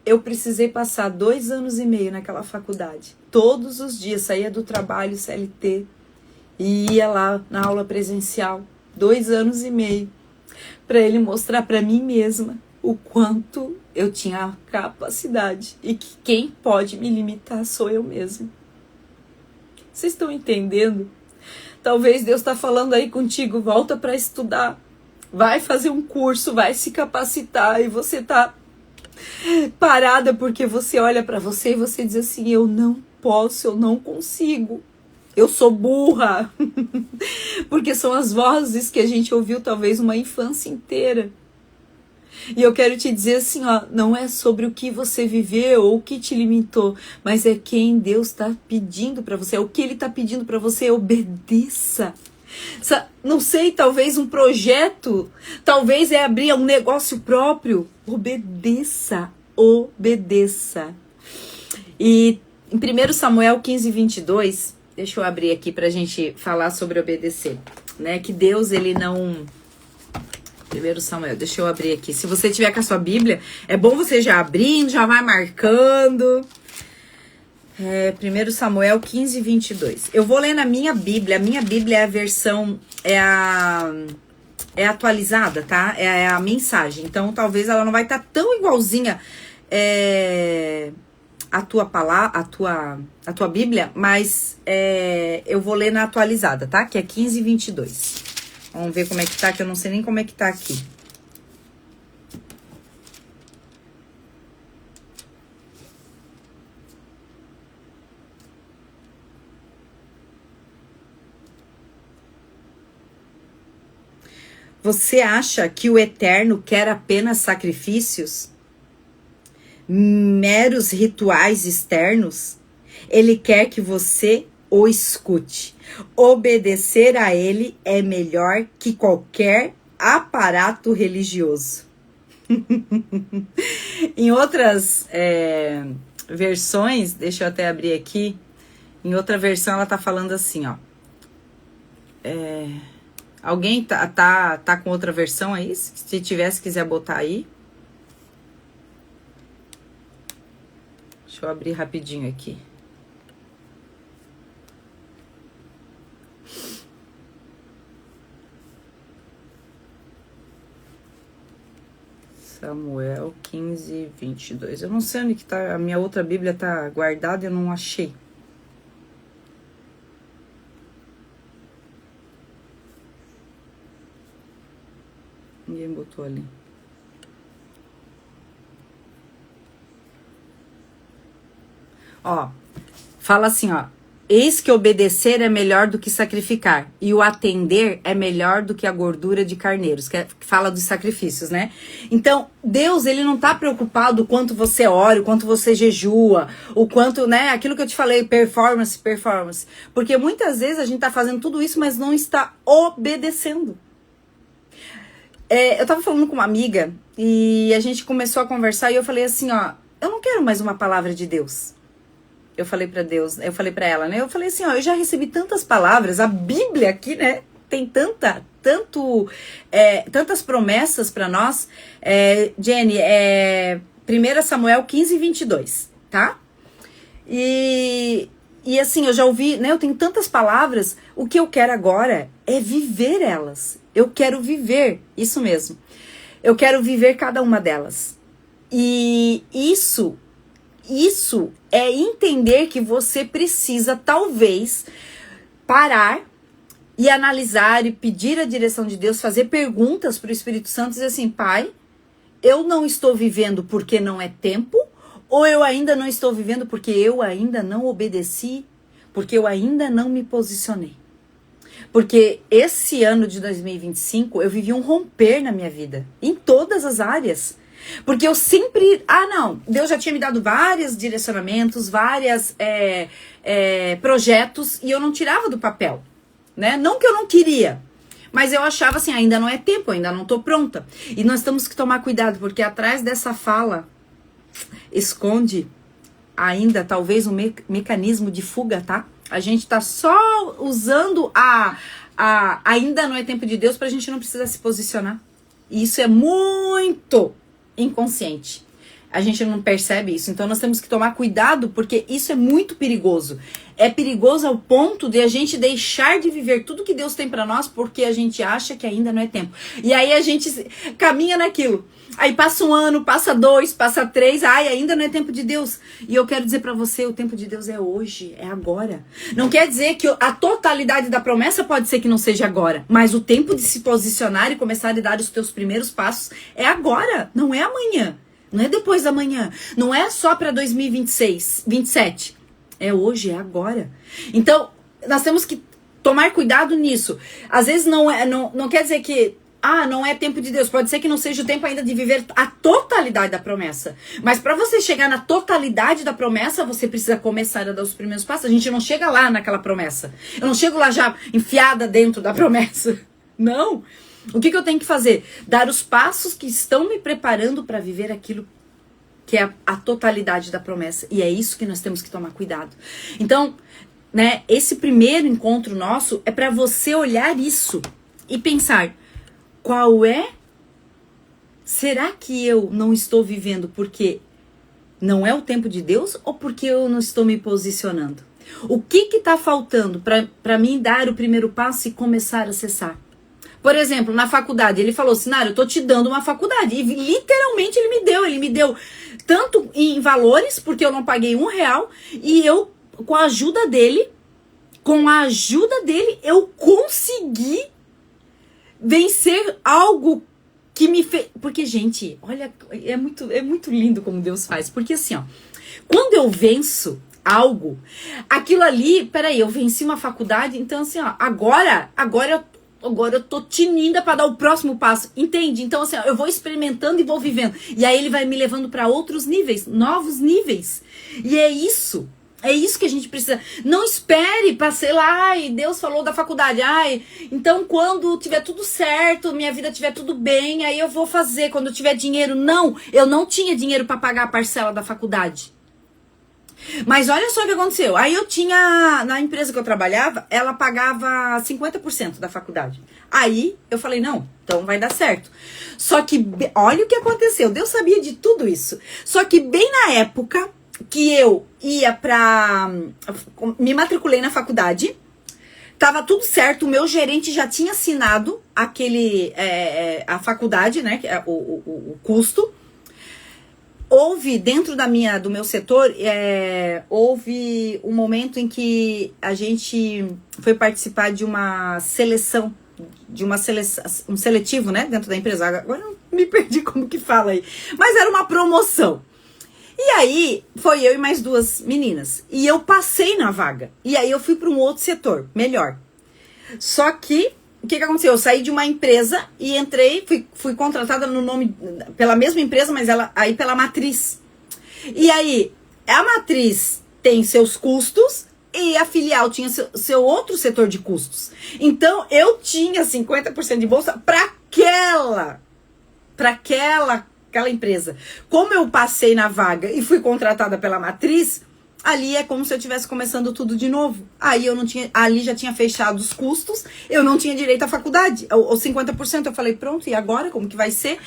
Eu precisei passar 2 anos e meio naquela faculdade. Todos os dias, saía do trabalho CLT e ia lá na aula presencial. 2 anos e meio. Para ele mostrar para mim mesma o quanto eu tinha capacidade. E que quem pode me limitar sou eu mesma. Vocês estão entendendo? Talvez Deus está falando aí contigo, volta para estudar. Vai fazer um curso, vai se capacitar e você tá parada porque você olha pra você e você diz assim, eu não posso, eu não consigo, eu sou burra. Porque são as vozes que a gente ouviu talvez uma infância inteira. E eu quero te dizer assim, não é sobre o que você viveu ou o que te limitou, mas é quem Deus está pedindo pra você, é o que Ele está pedindo pra você, obedeça. Não sei, talvez um projeto, talvez é abrir um negócio próprio. Obedeça, obedeça. E em 1 Samuel 15:22, deixa eu abrir aqui pra gente falar sobre obedecer, né? Que Deus, ele não... 1 Samuel, deixa eu abrir aqui. Se você tiver com a sua Bíblia, é bom você já abrindo, já vai marcando. 1 Samuel 15:22. Eu vou ler na minha Bíblia. A minha Bíblia é a versão, é atualizada, tá? É a mensagem. Então, talvez ela não vai estar tão igualzinha a tua palavra, a tua Bíblia, mas eu vou ler na atualizada, tá? Que é 15:22. Vamos ver como é que tá, que eu não sei nem como é que tá aqui. Você acha que o Eterno quer apenas sacrifícios? Meros rituais externos? Ele quer que você o escute. Obedecer a ele é melhor que qualquer aparato religioso. Em outras versões, deixa eu até abrir aqui. Em outra versão ela tá falando assim, ó. Alguém tá com outra versão aí? Se tivesse, quiser botar aí. Deixa eu abrir rapidinho aqui. Samuel 15, 22. Eu não sei onde que tá, a minha outra Bíblia tá guardada e eu não achei. Ninguém botou ali. Ó, fala assim, ó. Eis que obedecer é melhor do que sacrificar, e o atender é melhor do que a gordura de carneiros, que fala dos sacrifícios, né? Então, Deus, ele não tá preocupado o quanto você ora, o quanto você jejua, o quanto, né? Aquilo que eu te falei, performance. Porque muitas vezes a gente tá fazendo tudo isso, mas não está obedecendo. Eu tava falando com uma amiga, e a gente começou a conversar, e eu falei assim, ó, eu não quero mais uma palavra de Deus. Eu falei pra Deus, eu falei pra ela, né? Eu falei assim, ó, eu já recebi tantas palavras, a Bíblia aqui, né? Tem tantas promessas pra nós. Jenny, 1 Samuel 15, 22, tá? E assim, eu já ouvi, né? Eu tenho tantas palavras, o que eu quero agora é viver elas. Eu quero viver, isso mesmo. Eu quero viver cada uma delas. E isso é entender que você precisa, talvez, parar e analisar e pedir a direção de Deus, fazer perguntas para o Espírito Santo e dizer assim, Pai, eu não estou vivendo porque não é tempo, ou eu ainda não estou vivendo porque eu ainda não obedeci, porque eu ainda não me posicionei. Porque esse ano de 2025 eu vivi um romper na minha vida, em todas as áreas. Porque eu sempre... Deus já tinha me dado vários direcionamentos, vários projetos, e eu não tirava do papel, né? Não que eu não queria, mas eu achava assim, ainda não é tempo, ainda não tô pronta. E nós temos que tomar cuidado, porque atrás dessa fala esconde ainda talvez um mecanismo de fuga, tá? A gente tá só usando ainda não é tempo de Deus pra gente não precisar se posicionar. E isso é muito inconsciente. A gente não percebe isso. Então nós temos que tomar cuidado, porque isso é muito perigoso. É perigoso ao ponto de a gente deixar de viver tudo que Deus tem pra nós porque a gente acha que ainda não é tempo. E aí a gente caminha naquilo. Aí passa 1 ano, passa 2, passa 3, ainda não é tempo de Deus. E eu quero dizer pra você, o tempo de Deus é hoje, é agora. Não quer dizer que a totalidade da promessa pode ser que não seja agora, mas o tempo de se posicionar e começar a dar os teus primeiros passos é agora, não é amanhã. Não é depois da manhã, não é só para 2026, 27. É hoje, é agora. Então, nós temos que tomar cuidado nisso. Às vezes não quer dizer que não é tempo de Deus. Pode ser que não seja o tempo ainda de viver a totalidade da promessa. Mas para você chegar na totalidade da promessa, você precisa começar a dar os primeiros passos. A gente não chega lá naquela promessa. Eu não chego lá já enfiada dentro da promessa. Não. O que eu tenho que fazer? Dar os passos que estão me preparando para viver aquilo que é a totalidade da promessa. E é isso que nós temos que tomar cuidado. Então, né, esse primeiro encontro nosso é para você olhar isso e pensar, será que eu não estou vivendo porque não é o tempo de Deus ou porque eu não estou me posicionando? O que está faltando para mim dar o primeiro passo e começar a acessar? Por exemplo, na faculdade, ele falou assim, eu tô te dando uma faculdade. E literalmente ele me deu tanto em valores, porque eu não paguei R$1, e eu, com a ajuda dele, eu consegui vencer algo que me fez... Porque, gente, olha, é muito lindo como Deus faz. Porque assim, ó, quando eu venço algo, aquilo ali, eu venci uma faculdade, então assim, ó, agora agora eu tô tinindo pra dar o próximo passo, entende? Então assim, ó, eu vou experimentando e vou vivendo. E aí ele vai me levando pra outros níveis, novos níveis. E é isso que a gente precisa. Não espere pra, sei lá, ai, Deus falou da faculdade, ai, então quando tiver tudo certo, minha vida tiver tudo bem, aí eu vou fazer, quando eu tiver dinheiro. Não, eu não tinha dinheiro pra pagar a parcela da faculdade. Mas olha só o que aconteceu. Aí eu tinha, na empresa que eu trabalhava, ela pagava 50% da faculdade. Aí eu falei, não, então vai dar certo. Só que, olha o que aconteceu. Deus sabia de tudo isso. Só que bem na época que eu ia me matriculei na faculdade, tava tudo certo, o meu gerente já tinha assinado a faculdade, né, o custo. Houve, dentro do meu setor, houve um momento em que a gente foi participar de uma seleção, um seletivo, né, dentro da empresa. Agora eu me perdi como que fala aí. Mas era uma promoção. E aí, foi eu e mais 2 meninas. E eu passei na vaga. E aí eu fui para um outro setor, melhor. Só que, o que aconteceu? Eu saí de uma empresa e entrei, fui contratada pela mesma empresa, mas aí pela matriz. E aí, a matriz tem seus custos e a filial tinha seu outro setor de custos. Então, eu tinha 50% de bolsa para aquela empresa. Como eu passei na vaga e fui contratada pela matriz, ali é como se eu estivesse começando tudo de novo. Aí eu não tinha, ali já tinha fechado os custos, eu não tinha direito à faculdade, ou 50%. Eu falei, pronto, e agora? Como que vai ser?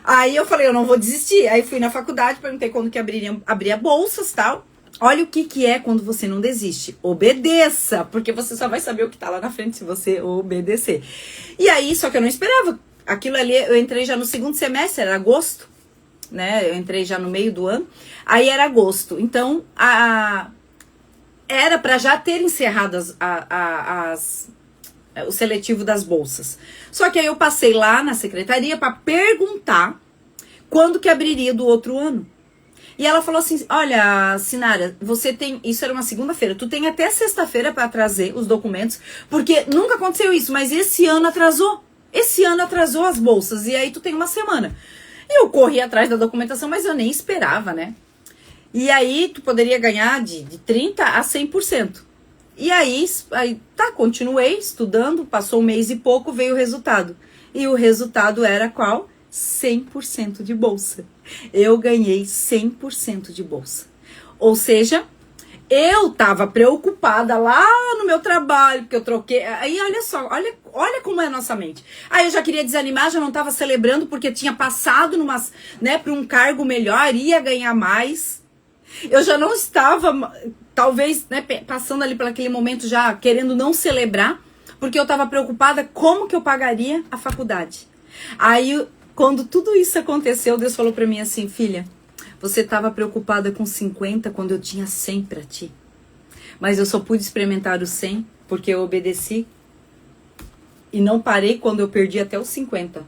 Aí eu falei, eu não vou desistir. Aí fui na faculdade, perguntei quando que abria bolsas e tal. Olha o que é quando você não desiste. Obedeça, porque você só vai saber o que tá lá na frente se você obedecer. E aí, só que eu não esperava. Aquilo ali, eu entrei já no segundo semestre, era agosto, né? Eu entrei já no meio do ano. Aí era agosto. Então, era para já ter encerrado o seletivo das bolsas. Só que aí eu passei lá na secretaria para perguntar quando que abriria do outro ano. E ela falou assim, olha, Sinara, você tem... Isso era uma segunda-feira. Tu tem até sexta-feira para trazer os documentos, porque nunca aconteceu isso, mas esse ano atrasou. Esse ano atrasou as bolsas, e aí tu tem uma semana. Eu corri atrás da documentação, mas eu nem esperava, né? E aí tu poderia ganhar de 30% a 100%. E aí continuei estudando, passou um mês e pouco, veio o resultado. E o resultado era qual? 100% de bolsa. Eu ganhei 100% de bolsa. Ou seja, eu tava preocupada lá no meu trabalho, porque eu troquei. Aí olha só, olha como é a nossa mente. Aí eu já queria desanimar, já não tava celebrando porque tinha passado para um cargo melhor, ia ganhar mais. Eu já não estava, talvez, né, passando ali por aquele momento já querendo não celebrar, porque eu tava preocupada como que eu pagaria a faculdade. Aí, quando tudo isso aconteceu, Deus falou pra mim assim, filha, você estava preocupada com 50 quando eu tinha 100 para ti. Mas eu só pude experimentar o 100 porque eu obedeci e não parei quando eu perdi até os 50.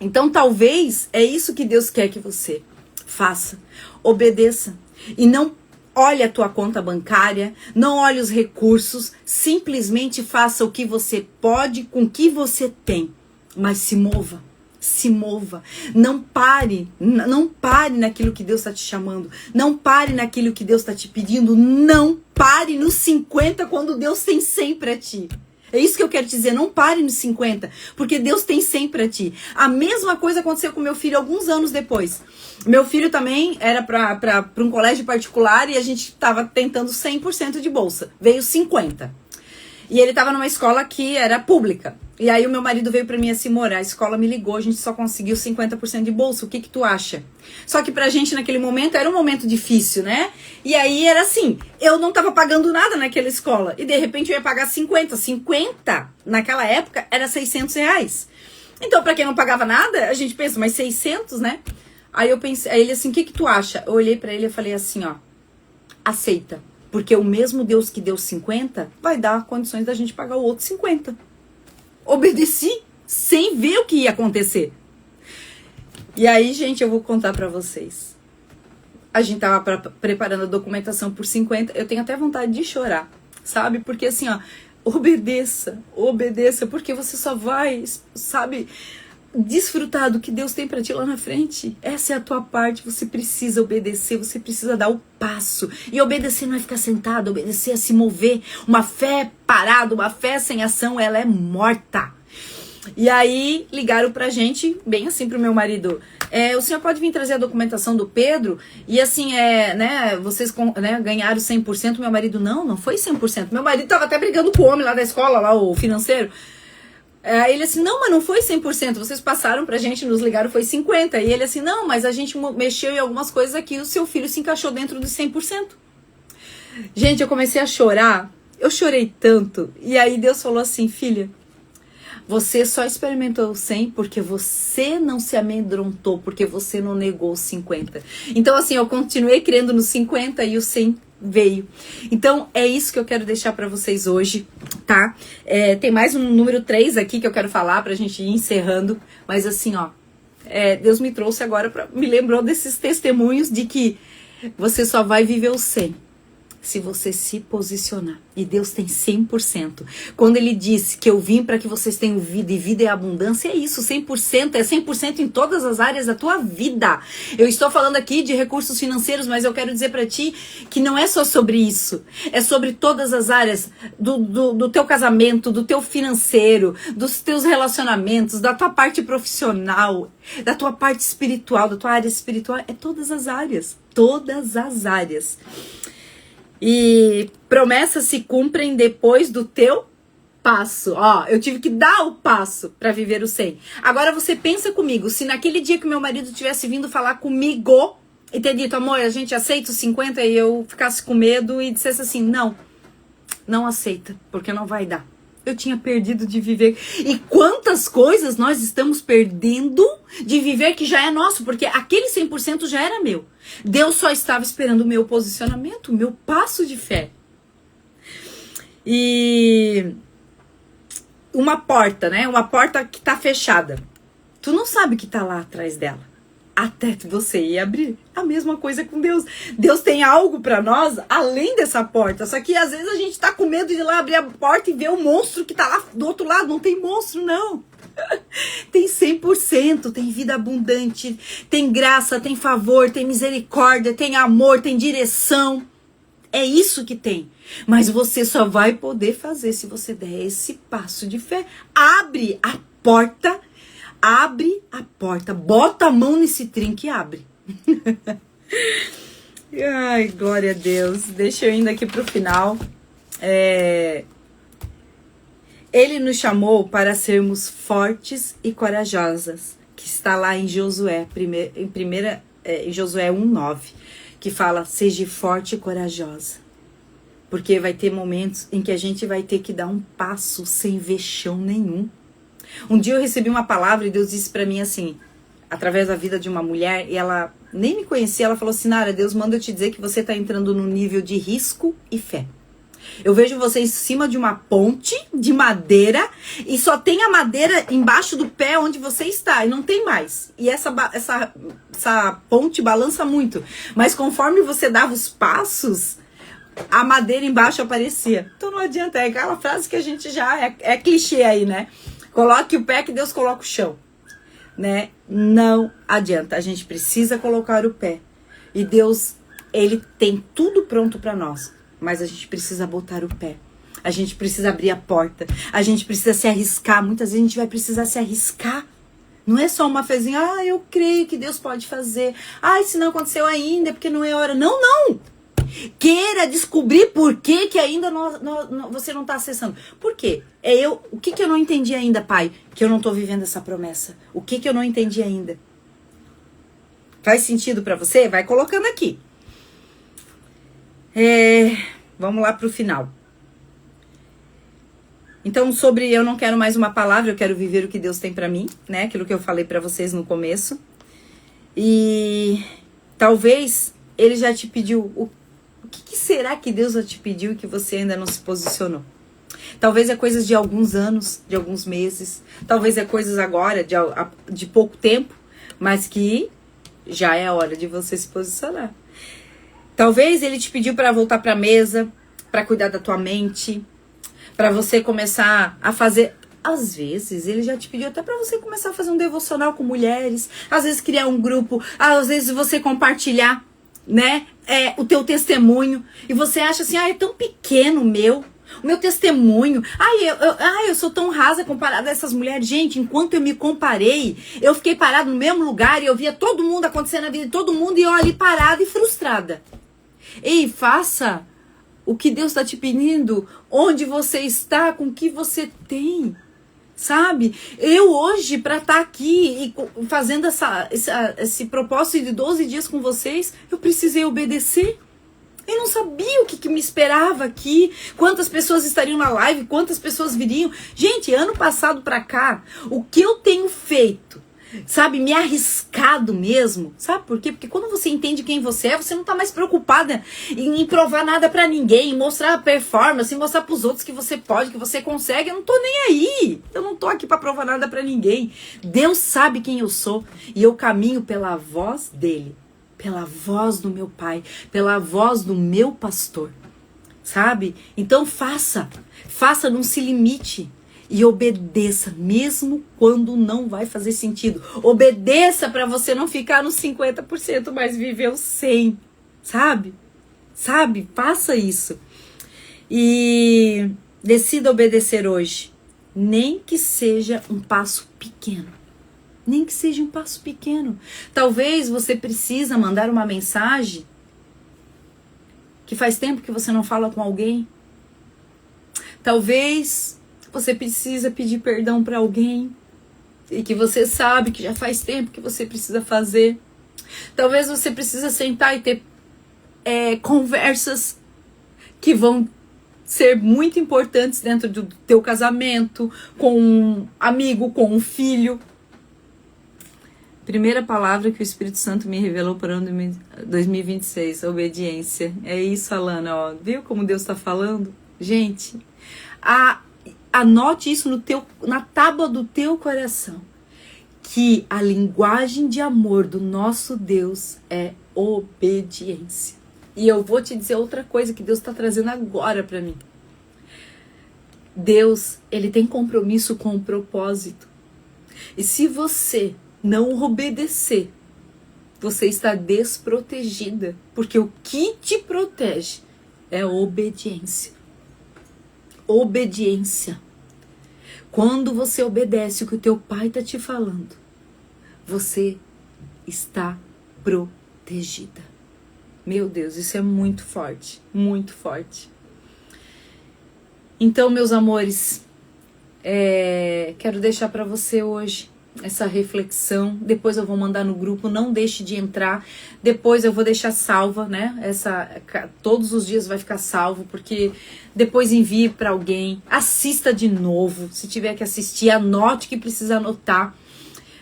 Então talvez é isso que Deus quer que você faça. Obedeça. E não olhe a tua conta bancária, não olhe os recursos, simplesmente faça o que você pode com o que você tem. Mas se mova. Se mova, não pare naquilo que Deus está te chamando, não pare naquilo que Deus está te pedindo, não pare nos 50 quando Deus tem 100 para ti. É isso que eu quero te dizer, não pare nos 50, porque Deus tem 100 para ti. A mesma coisa aconteceu com meu filho alguns anos depois. Meu filho também era para um colégio particular e a gente estava tentando 100% de bolsa, veio 50. E ele estava numa escola que era pública. E aí o meu marido veio pra mim assim, Moura, a escola me ligou, a gente só conseguiu 50% de bolsa, o que tu acha? Só que pra gente naquele momento era um momento difícil, né? E aí era assim, eu não tava pagando nada naquela escola. E de repente eu ia pagar 50. 50 naquela época era R$600. Então pra quem não pagava nada, a gente pensa, mas 600, né? Aí eu pensei, aí ele assim, o que tu acha? Eu olhei pra ele e falei assim, ó, aceita. Porque o mesmo Deus que deu 50 vai dar condições da gente pagar o outro 50. Obedeci sem ver o que ia acontecer. E aí, gente, eu vou contar pra vocês. A gente tava preparando a documentação por 50. Eu tenho até vontade de chorar, sabe? Porque assim, ó, obedeça, obedeça, porque você só vai, sabe, desfrutar do que Deus tem para ti lá na frente. Essa é a tua parte. Você precisa obedecer, você precisa dar o passo. E obedecer não é ficar sentado, obedecer é se mover. Uma fé parada, uma fé sem ação, ela é morta. E aí ligaram pra gente, bem assim pro meu marido, o senhor pode vir trazer a documentação do Pedro? E assim, né, vocês ganharam 100%. Meu marido, não foi 100%. Meu marido tava até brigando com o homem lá da escola, lá o financeiro. Ele assim, não, mas não foi 100%, vocês passaram pra gente, nos ligaram, foi 50%. E ele assim, não, mas a gente mexeu em algumas coisas aqui, o seu filho se encaixou dentro dos 100%. Gente, eu comecei a chorar, eu chorei tanto. E aí Deus falou assim, filha, você só experimentou o 100 porque você não se amedrontou, porque você não negou os 50. Então assim, eu continuei crendo nos 50 e o 100 veio. Então é isso que eu quero deixar pra vocês hoje, tá? Tem mais um número 3 aqui que eu quero falar pra gente ir encerrando, mas assim, ó, Deus me trouxe agora, me lembrou desses testemunhos de que você só vai viver o 100 se você se posicionar. E Deus tem 100%. Quando Ele disse que eu vim para que vocês tenham vida e vida e abundância, é isso, 100%. É 100% em todas as áreas da tua vida. Eu estou falando aqui de recursos financeiros, mas eu quero dizer para ti que não é só sobre isso. É sobre todas as áreas do teu casamento, do teu financeiro, dos teus relacionamentos, da tua parte profissional, da tua parte espiritual, da tua área espiritual. É todas as áreas. Todas as áreas. E promessas se cumprem depois do teu passo. Ó, eu tive que dar o passo para viver o 100. Agora você pensa comigo, se naquele dia que meu marido tivesse vindo falar comigo e ter dito, amor, a gente aceita os 50, e eu ficasse com medo e dissesse assim, não aceita, porque não vai dar. Eu tinha perdido de viver. E quantas coisas nós estamos perdendo de viver que já é nosso, porque aquele 100% já era meu. Deus só estava esperando o meu posicionamento, o meu passo de fé. E uma porta, né? Uma porta que tá fechada. Tu não sabe o que tá lá atrás dela. Até você ir abrir. A mesma coisa com Deus. Deus tem algo pra nós além dessa porta. Só que às vezes a gente tá com medo de ir lá abrir a porta e ver o monstro que tá lá do outro lado. Não tem monstro, não. Tem 100%, tem vida abundante, tem graça, tem favor, tem misericórdia, tem amor, tem direção. É isso que tem. Mas você só vai poder fazer se você der esse passo de fé. Abre a porta. Abre a porta, bota a mão nesse trinco e abre. Ai, glória a Deus. Deixa eu ir aqui pro final. Ele nos chamou para sermos fortes e corajosas, que está lá em Josué, em Josué 1:9, que fala, seja forte e corajosa. Porque vai ter momentos em que a gente vai ter que dar um passo sem vexão nenhum. Um dia eu recebi uma palavra e Deus disse pra mim assim, através da vida de uma mulher, e ela nem me conhecia, ela falou assim, Nara, Deus manda eu te dizer que você tá entrando num nível de risco e fé. Eu vejo você em cima de uma ponte de madeira e só tem a madeira embaixo do pé onde você está e não tem mais. E essa ponte balança muito, mas conforme você dava os passos, a madeira embaixo aparecia. Então não adianta, é aquela frase que a gente já é clichê aí, né? Coloque o pé que Deus coloca o chão, né? Não adianta, a gente precisa colocar o pé. E Deus, Ele tem tudo pronto para nós, mas a gente precisa botar o pé. A gente precisa abrir a porta, a gente precisa se arriscar. Muitas vezes a gente vai precisar se arriscar. Não é só uma fezinha, eu creio que Deus pode fazer. Se não aconteceu ainda, é porque não é hora. Não! Queira descobrir por que ainda você não está acessando. Por quê? O que eu não entendi ainda, Pai? Que eu não estou vivendo essa promessa. O que eu não entendi ainda? Faz sentido para você? Vai colocando aqui. Vamos lá para o final. Então, sobre eu não quero mais uma palavra, eu quero viver o que Deus tem para mim, né? Aquilo que eu falei para vocês no começo. E talvez Ele já te pediu o que será que Deus já te pediu que você ainda não se posicionou? Talvez é coisas de alguns anos, de alguns meses. Talvez é coisas agora, de pouco tempo, mas que já é a hora de você se posicionar. Talvez Ele te pediu para voltar para a mesa, para cuidar da tua mente, Pra você começar a fazer... Às vezes, ele já te pediu até pra você começar a fazer um devocional com mulheres. Às vezes, criar um grupo. Às vezes, você compartilhar, né, o teu testemunho. E você acha assim, é tão pequeno o meu testemunho. Eu sou tão rasa comparada a essas mulheres. Gente, enquanto eu me comparei, eu fiquei parada no mesmo lugar e eu via todo mundo acontecendo na vida de todo mundo e eu ali parada e frustrada. Ei, faça o que Deus está te pedindo, onde você está, com o que você tem. Sabe? Eu hoje, para estar aqui e fazendo esse propósito de 12 dias com vocês, eu precisei obedecer. Eu não sabia o que me esperava aqui, quantas pessoas estariam na live, quantas pessoas viriam. Gente, ano passado para cá, o que eu tenho feito, sabe, me arriscado mesmo, sabe por quê? Porque quando você entende quem você é, você não tá mais preocupada em provar nada pra ninguém, em mostrar a performance, em mostrar pros outros que você pode, que você consegue. Eu não tô nem aí, eu não tô aqui pra provar nada pra ninguém. Deus sabe quem eu sou e eu caminho pela voz dele, pela voz do meu pai, pela voz do meu pastor, sabe? Então faça, não se limite. E obedeça, mesmo quando não vai fazer sentido. Obedeça para você não ficar nos 50%, mas viver os 100%. Sabe? Faça isso. E decida obedecer hoje. Nem que seja um passo pequeno. Nem que seja um passo pequeno. Talvez você precisa mandar uma mensagem que faz tempo que você não fala com alguém. Talvez você precisa pedir perdão para alguém e que você sabe que já faz tempo que você precisa fazer. Talvez você precisa sentar e ter conversas que vão ser muito importantes dentro do teu casamento, com um amigo, com um filho. Primeira palavra que o Espírito Santo me revelou para o ano 2026, obediência. É isso, Alana, ó. Viu como Deus está falando? Gente, anote isso na tábua do teu coração, que a linguagem de amor do nosso Deus é obediência. E eu vou te dizer outra coisa que Deus está trazendo agora para mim. Deus, ele tem compromisso com o propósito. E se você não obedecer, você está desprotegida, porque o que te protege é obediência. Obediência. Quando você obedece o que o teu pai está te falando, você está protegida. Meu Deus, isso é muito forte, muito forte. Então, meus amores, quero deixar para você hoje essa reflexão. Depois eu vou mandar no grupo, não deixe de entrar. Depois eu vou deixar salva, né? Todos os dias vai ficar salvo, porque depois envie para alguém, assista de novo, se tiver que assistir, anote que precisa anotar.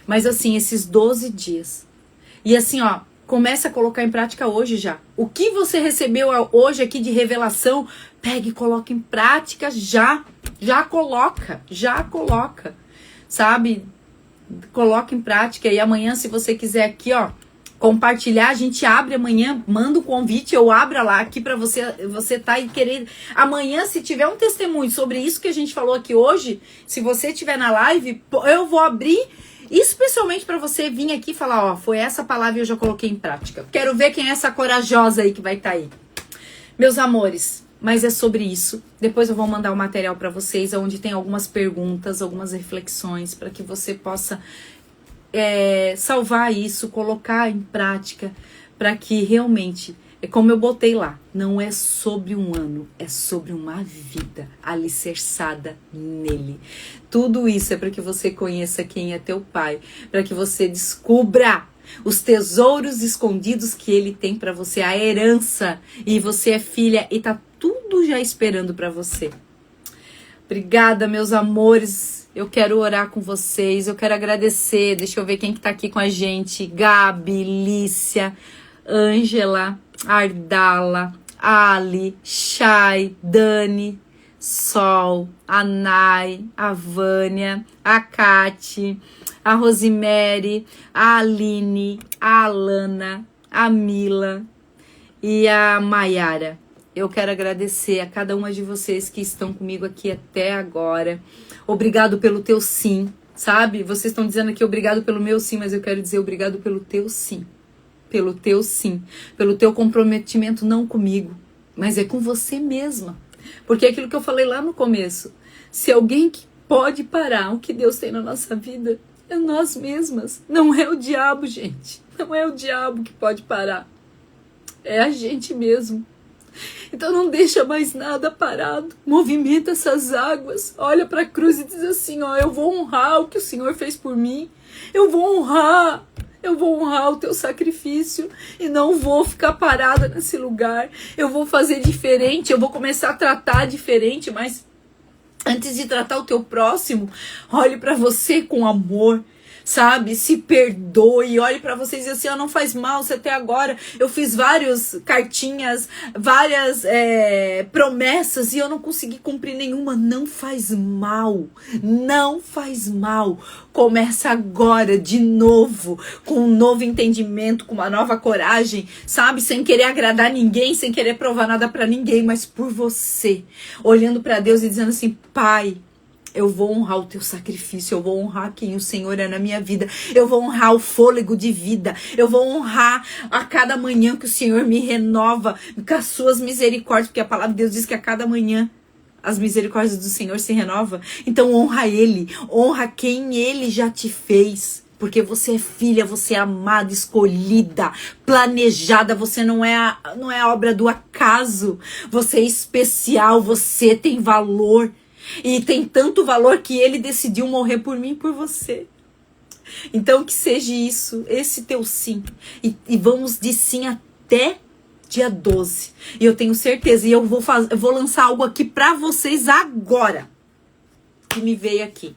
Mas assim, esses 12 dias. E assim, ó, comece a colocar em prática hoje já. O que você recebeu hoje aqui de revelação, pegue e coloque em prática já. Já coloca, sabe? Coloque em prática. E amanhã, se você quiser aqui, ó, compartilhar, a gente abre amanhã, manda o convite, eu abro lá aqui pra você tá e querer. Amanhã, se tiver um testemunho sobre isso que a gente falou aqui hoje, se você estiver na live, eu vou abrir especialmente pra você vir aqui e falar, ó, foi essa palavra e eu já coloquei em prática. Quero ver quem é essa corajosa aí que vai estar aí. Meus amores, mas é sobre isso. Depois eu vou mandar o material para vocês, onde tem algumas perguntas, algumas reflexões, para que você possa salvar isso, colocar em prática, para que realmente, como eu botei lá, não é sobre um ano, é sobre uma vida alicerçada nele. Tudo isso é para que você conheça quem é teu pai, para que você descubra os tesouros escondidos que ele tem para você, a herança, e você é filha e tá tudo já esperando para você. Obrigada, meus amores. Eu quero orar com vocês, eu quero agradecer. Deixa eu ver quem que tá aqui com a gente. Gabi, Lícia, Ângela, Ardala, Ali, Chay, Dani, Sol, a Nai, a Vânia, a Kati, a Rosemary, a Aline, a Alana, a Mila e a Maiara. eu quero agradecer a cada uma de vocês que estão comigo aqui até agora. Obrigado pelo teu sim, sabe? Vocês estão dizendo aqui obrigado pelo meu sim, mas eu quero dizer obrigado pelo teu sim. Pelo teu sim. Pelo teu comprometimento não comigo, mas é com você mesma. Porque é aquilo que eu falei lá no começo. Se alguém que pode parar o que Deus tem na nossa vida, é nós mesmas. Não é o diabo, gente. Não é o diabo que pode parar. É a gente mesmo. Então não deixa mais nada parado. Movimenta essas águas. Olha para a cruz e diz assim, ó, eu vou honrar o que o Senhor fez por mim. Eu vou honrar o teu sacrifício e não vou ficar parada nesse lugar. Eu vou fazer diferente, eu vou começar a tratar diferente, mas antes de tratar o teu próximo, olhe para você com amor. Sabe, se perdoe, olhe pra vocês e diz assim, ó, não faz mal, você até agora, eu fiz várias cartinhas, várias promessas e eu não consegui cumprir nenhuma, não faz mal, começa agora de novo, com um novo entendimento, com uma nova coragem, sabe, sem querer agradar ninguém, sem querer provar nada pra ninguém, mas por você, olhando pra Deus e dizendo assim, Pai, eu vou honrar o teu sacrifício, eu vou honrar quem o Senhor é na minha vida, eu vou honrar o fôlego de vida, eu vou honrar a cada manhã que o Senhor me renova com as suas misericórdias, porque a palavra de Deus diz que a cada manhã as misericórdias do Senhor se renovam. Então honra Ele, honra quem Ele já te fez. Porque você é filha, você é amada, escolhida, planejada, você não é obra do acaso, você é especial, você tem valor. E tem tanto valor que ele decidiu morrer por mim e por você. Então que seja isso, esse teu sim. E vamos de sim até dia 12. E eu tenho certeza, e eu vou lançar algo aqui pra vocês agora. Que me veio aqui.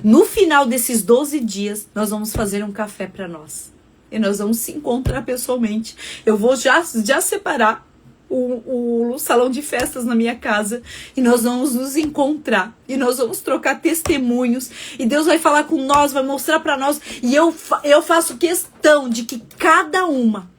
No final desses 12 dias, nós vamos fazer um café pra nós. E nós vamos se encontrar pessoalmente. Eu vou já separar o salão de festas na minha casa e nós vamos nos encontrar e nós vamos trocar testemunhos e Deus vai falar com nós, vai mostrar pra nós e eu faço questão de que cada uma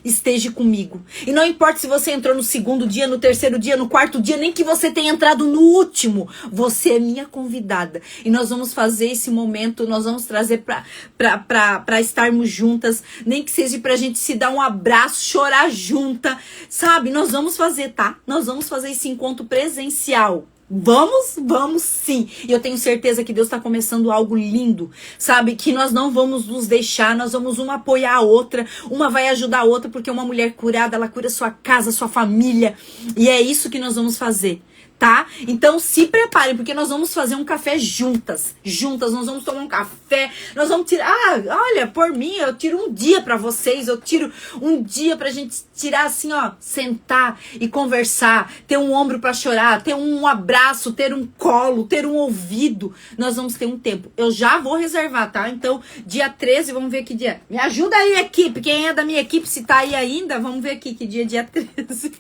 esteja comigo. E não importa se você entrou no segundo dia, no terceiro dia, no quarto dia, nem que você tenha entrado no último. Você é minha convidada. E nós vamos fazer esse momento, nós vamos trazer pra estarmos juntas. Nem que seja pra gente se dar um abraço, chorar junta. Sabe? Nós vamos fazer, tá? Nós vamos fazer esse encontro presencial. Vamos sim. E eu tenho certeza que Deus está começando algo lindo, sabe? Que nós não vamos nos deixar, nós vamos uma apoiar a outra, uma vai ajudar a outra, porque uma mulher curada, ela cura sua casa, sua família. E é isso que nós vamos fazer, tá? Então se preparem, porque nós vamos fazer um café juntas, nós vamos tomar um café, nós vamos tirar, olha, por mim, eu tiro um dia pra vocês, eu tiro um dia pra gente tirar assim, ó, sentar e conversar, ter um ombro pra chorar, ter um abraço, ter um colo, ter um ouvido, nós vamos ter um tempo, eu já vou reservar, tá? Então, dia 13, vamos ver que dia, me ajuda aí, equipe, quem é da minha equipe, se tá aí ainda, vamos ver aqui que dia 13,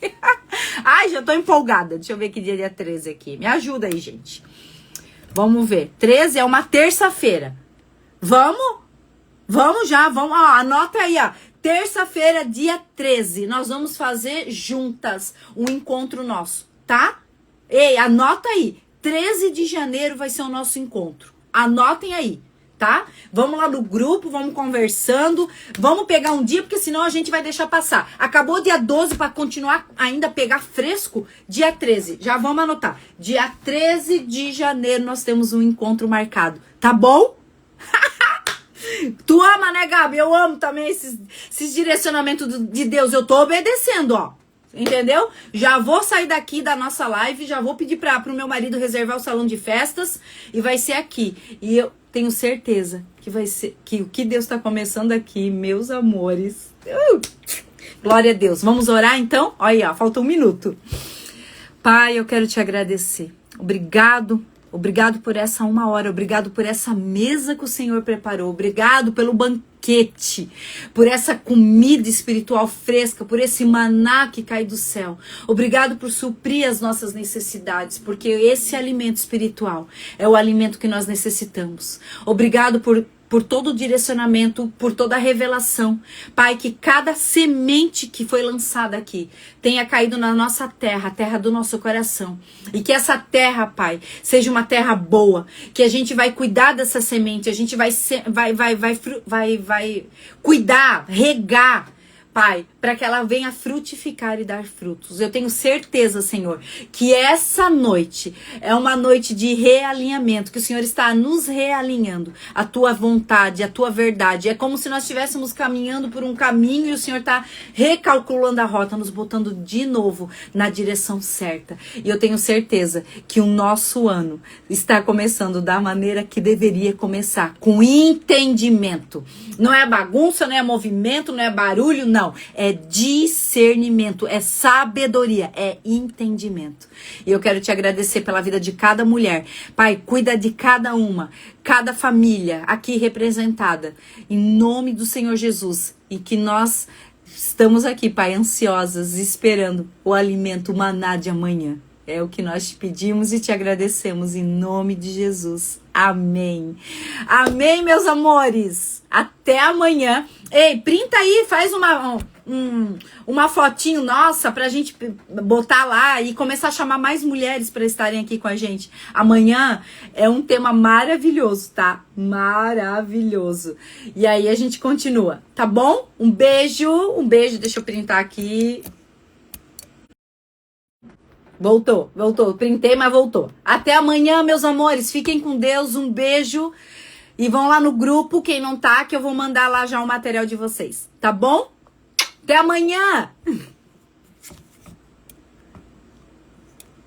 ai, já tô empolgada, deixa eu ver que dia 13 aqui. Me ajuda aí, gente. Vamos ver. 13 é uma terça-feira. Vamos? Vamos já, vamos. Ó, anota aí, ó. Terça-feira, dia 13. Nós vamos fazer juntas um encontro nosso, tá? Ei, anota aí. 13 de janeiro vai ser o nosso encontro. Anotem aí, tá? Vamos lá no grupo, vamos conversando, vamos pegar um dia, porque senão a gente vai deixar passar. Acabou dia 12 para continuar ainda pegar fresco, dia 13. Já vamos anotar. Dia 13 de janeiro nós temos um encontro marcado, tá bom? Tu ama, né, Gabi? Eu amo também esses direcionamentos de Deus. Eu tô obedecendo, ó. Entendeu? Já vou sair daqui da nossa live, já vou pedir pro meu marido reservar o salão de festas e vai ser aqui. E eu tenho certeza que vai ser que o que Deus está começando aqui, meus amores. Glória a Deus. Vamos orar então? Olha aí, ó, falta um minuto. Pai, eu quero te agradecer. Obrigado. Obrigado por essa 1 hora, obrigado por essa mesa que o Senhor preparou, obrigado pelo banquete, por essa comida espiritual fresca, por esse maná que cai do céu. Obrigado por suprir as nossas necessidades, porque esse alimento espiritual é o alimento que nós necessitamos. Obrigado por por todo o direcionamento, por toda a revelação. Pai, que cada semente que foi lançada aqui tenha caído na nossa terra, a terra do nosso coração. E que essa terra, Pai, seja uma terra boa, que a gente vai cuidar dessa semente, a gente vai cuidar, regar, Pai, para que ela venha frutificar e dar frutos. Eu tenho certeza, Senhor, que essa noite é uma noite de realinhamento, que o Senhor está nos realinhando, a tua vontade, a tua verdade. É como se nós estivéssemos caminhando por um caminho e o Senhor está recalculando a rota, nos botando de novo na direção certa. E eu tenho certeza que o nosso ano está começando da maneira que deveria começar, com entendimento. Não é bagunça, não é movimento, não é barulho, não. É discernimento, é sabedoria, é entendimento. E eu quero te agradecer pela vida de cada mulher. Pai, cuida de cada uma, cada família aqui representada. Em nome do Senhor Jesus. E que nós estamos aqui, Pai, ansiosas, esperando o alimento, o maná de amanhã. É o que nós te pedimos e te agradecemos em nome de Jesus. Amém. Amém, meus amores. Até amanhã. Ei, printa aí, faz uma fotinho nossa pra gente botar lá e começar a chamar mais mulheres pra estarem aqui com a gente. Amanhã é um tema maravilhoso, tá? Maravilhoso. E aí a gente continua, tá bom? Um beijo, deixa eu printar aqui. Voltou. Printei, mas voltou. Até amanhã, meus amores. Fiquem com Deus. Um beijo. E vão lá no grupo, quem não tá, que eu vou mandar lá já o material de vocês. Tá bom? Até amanhã!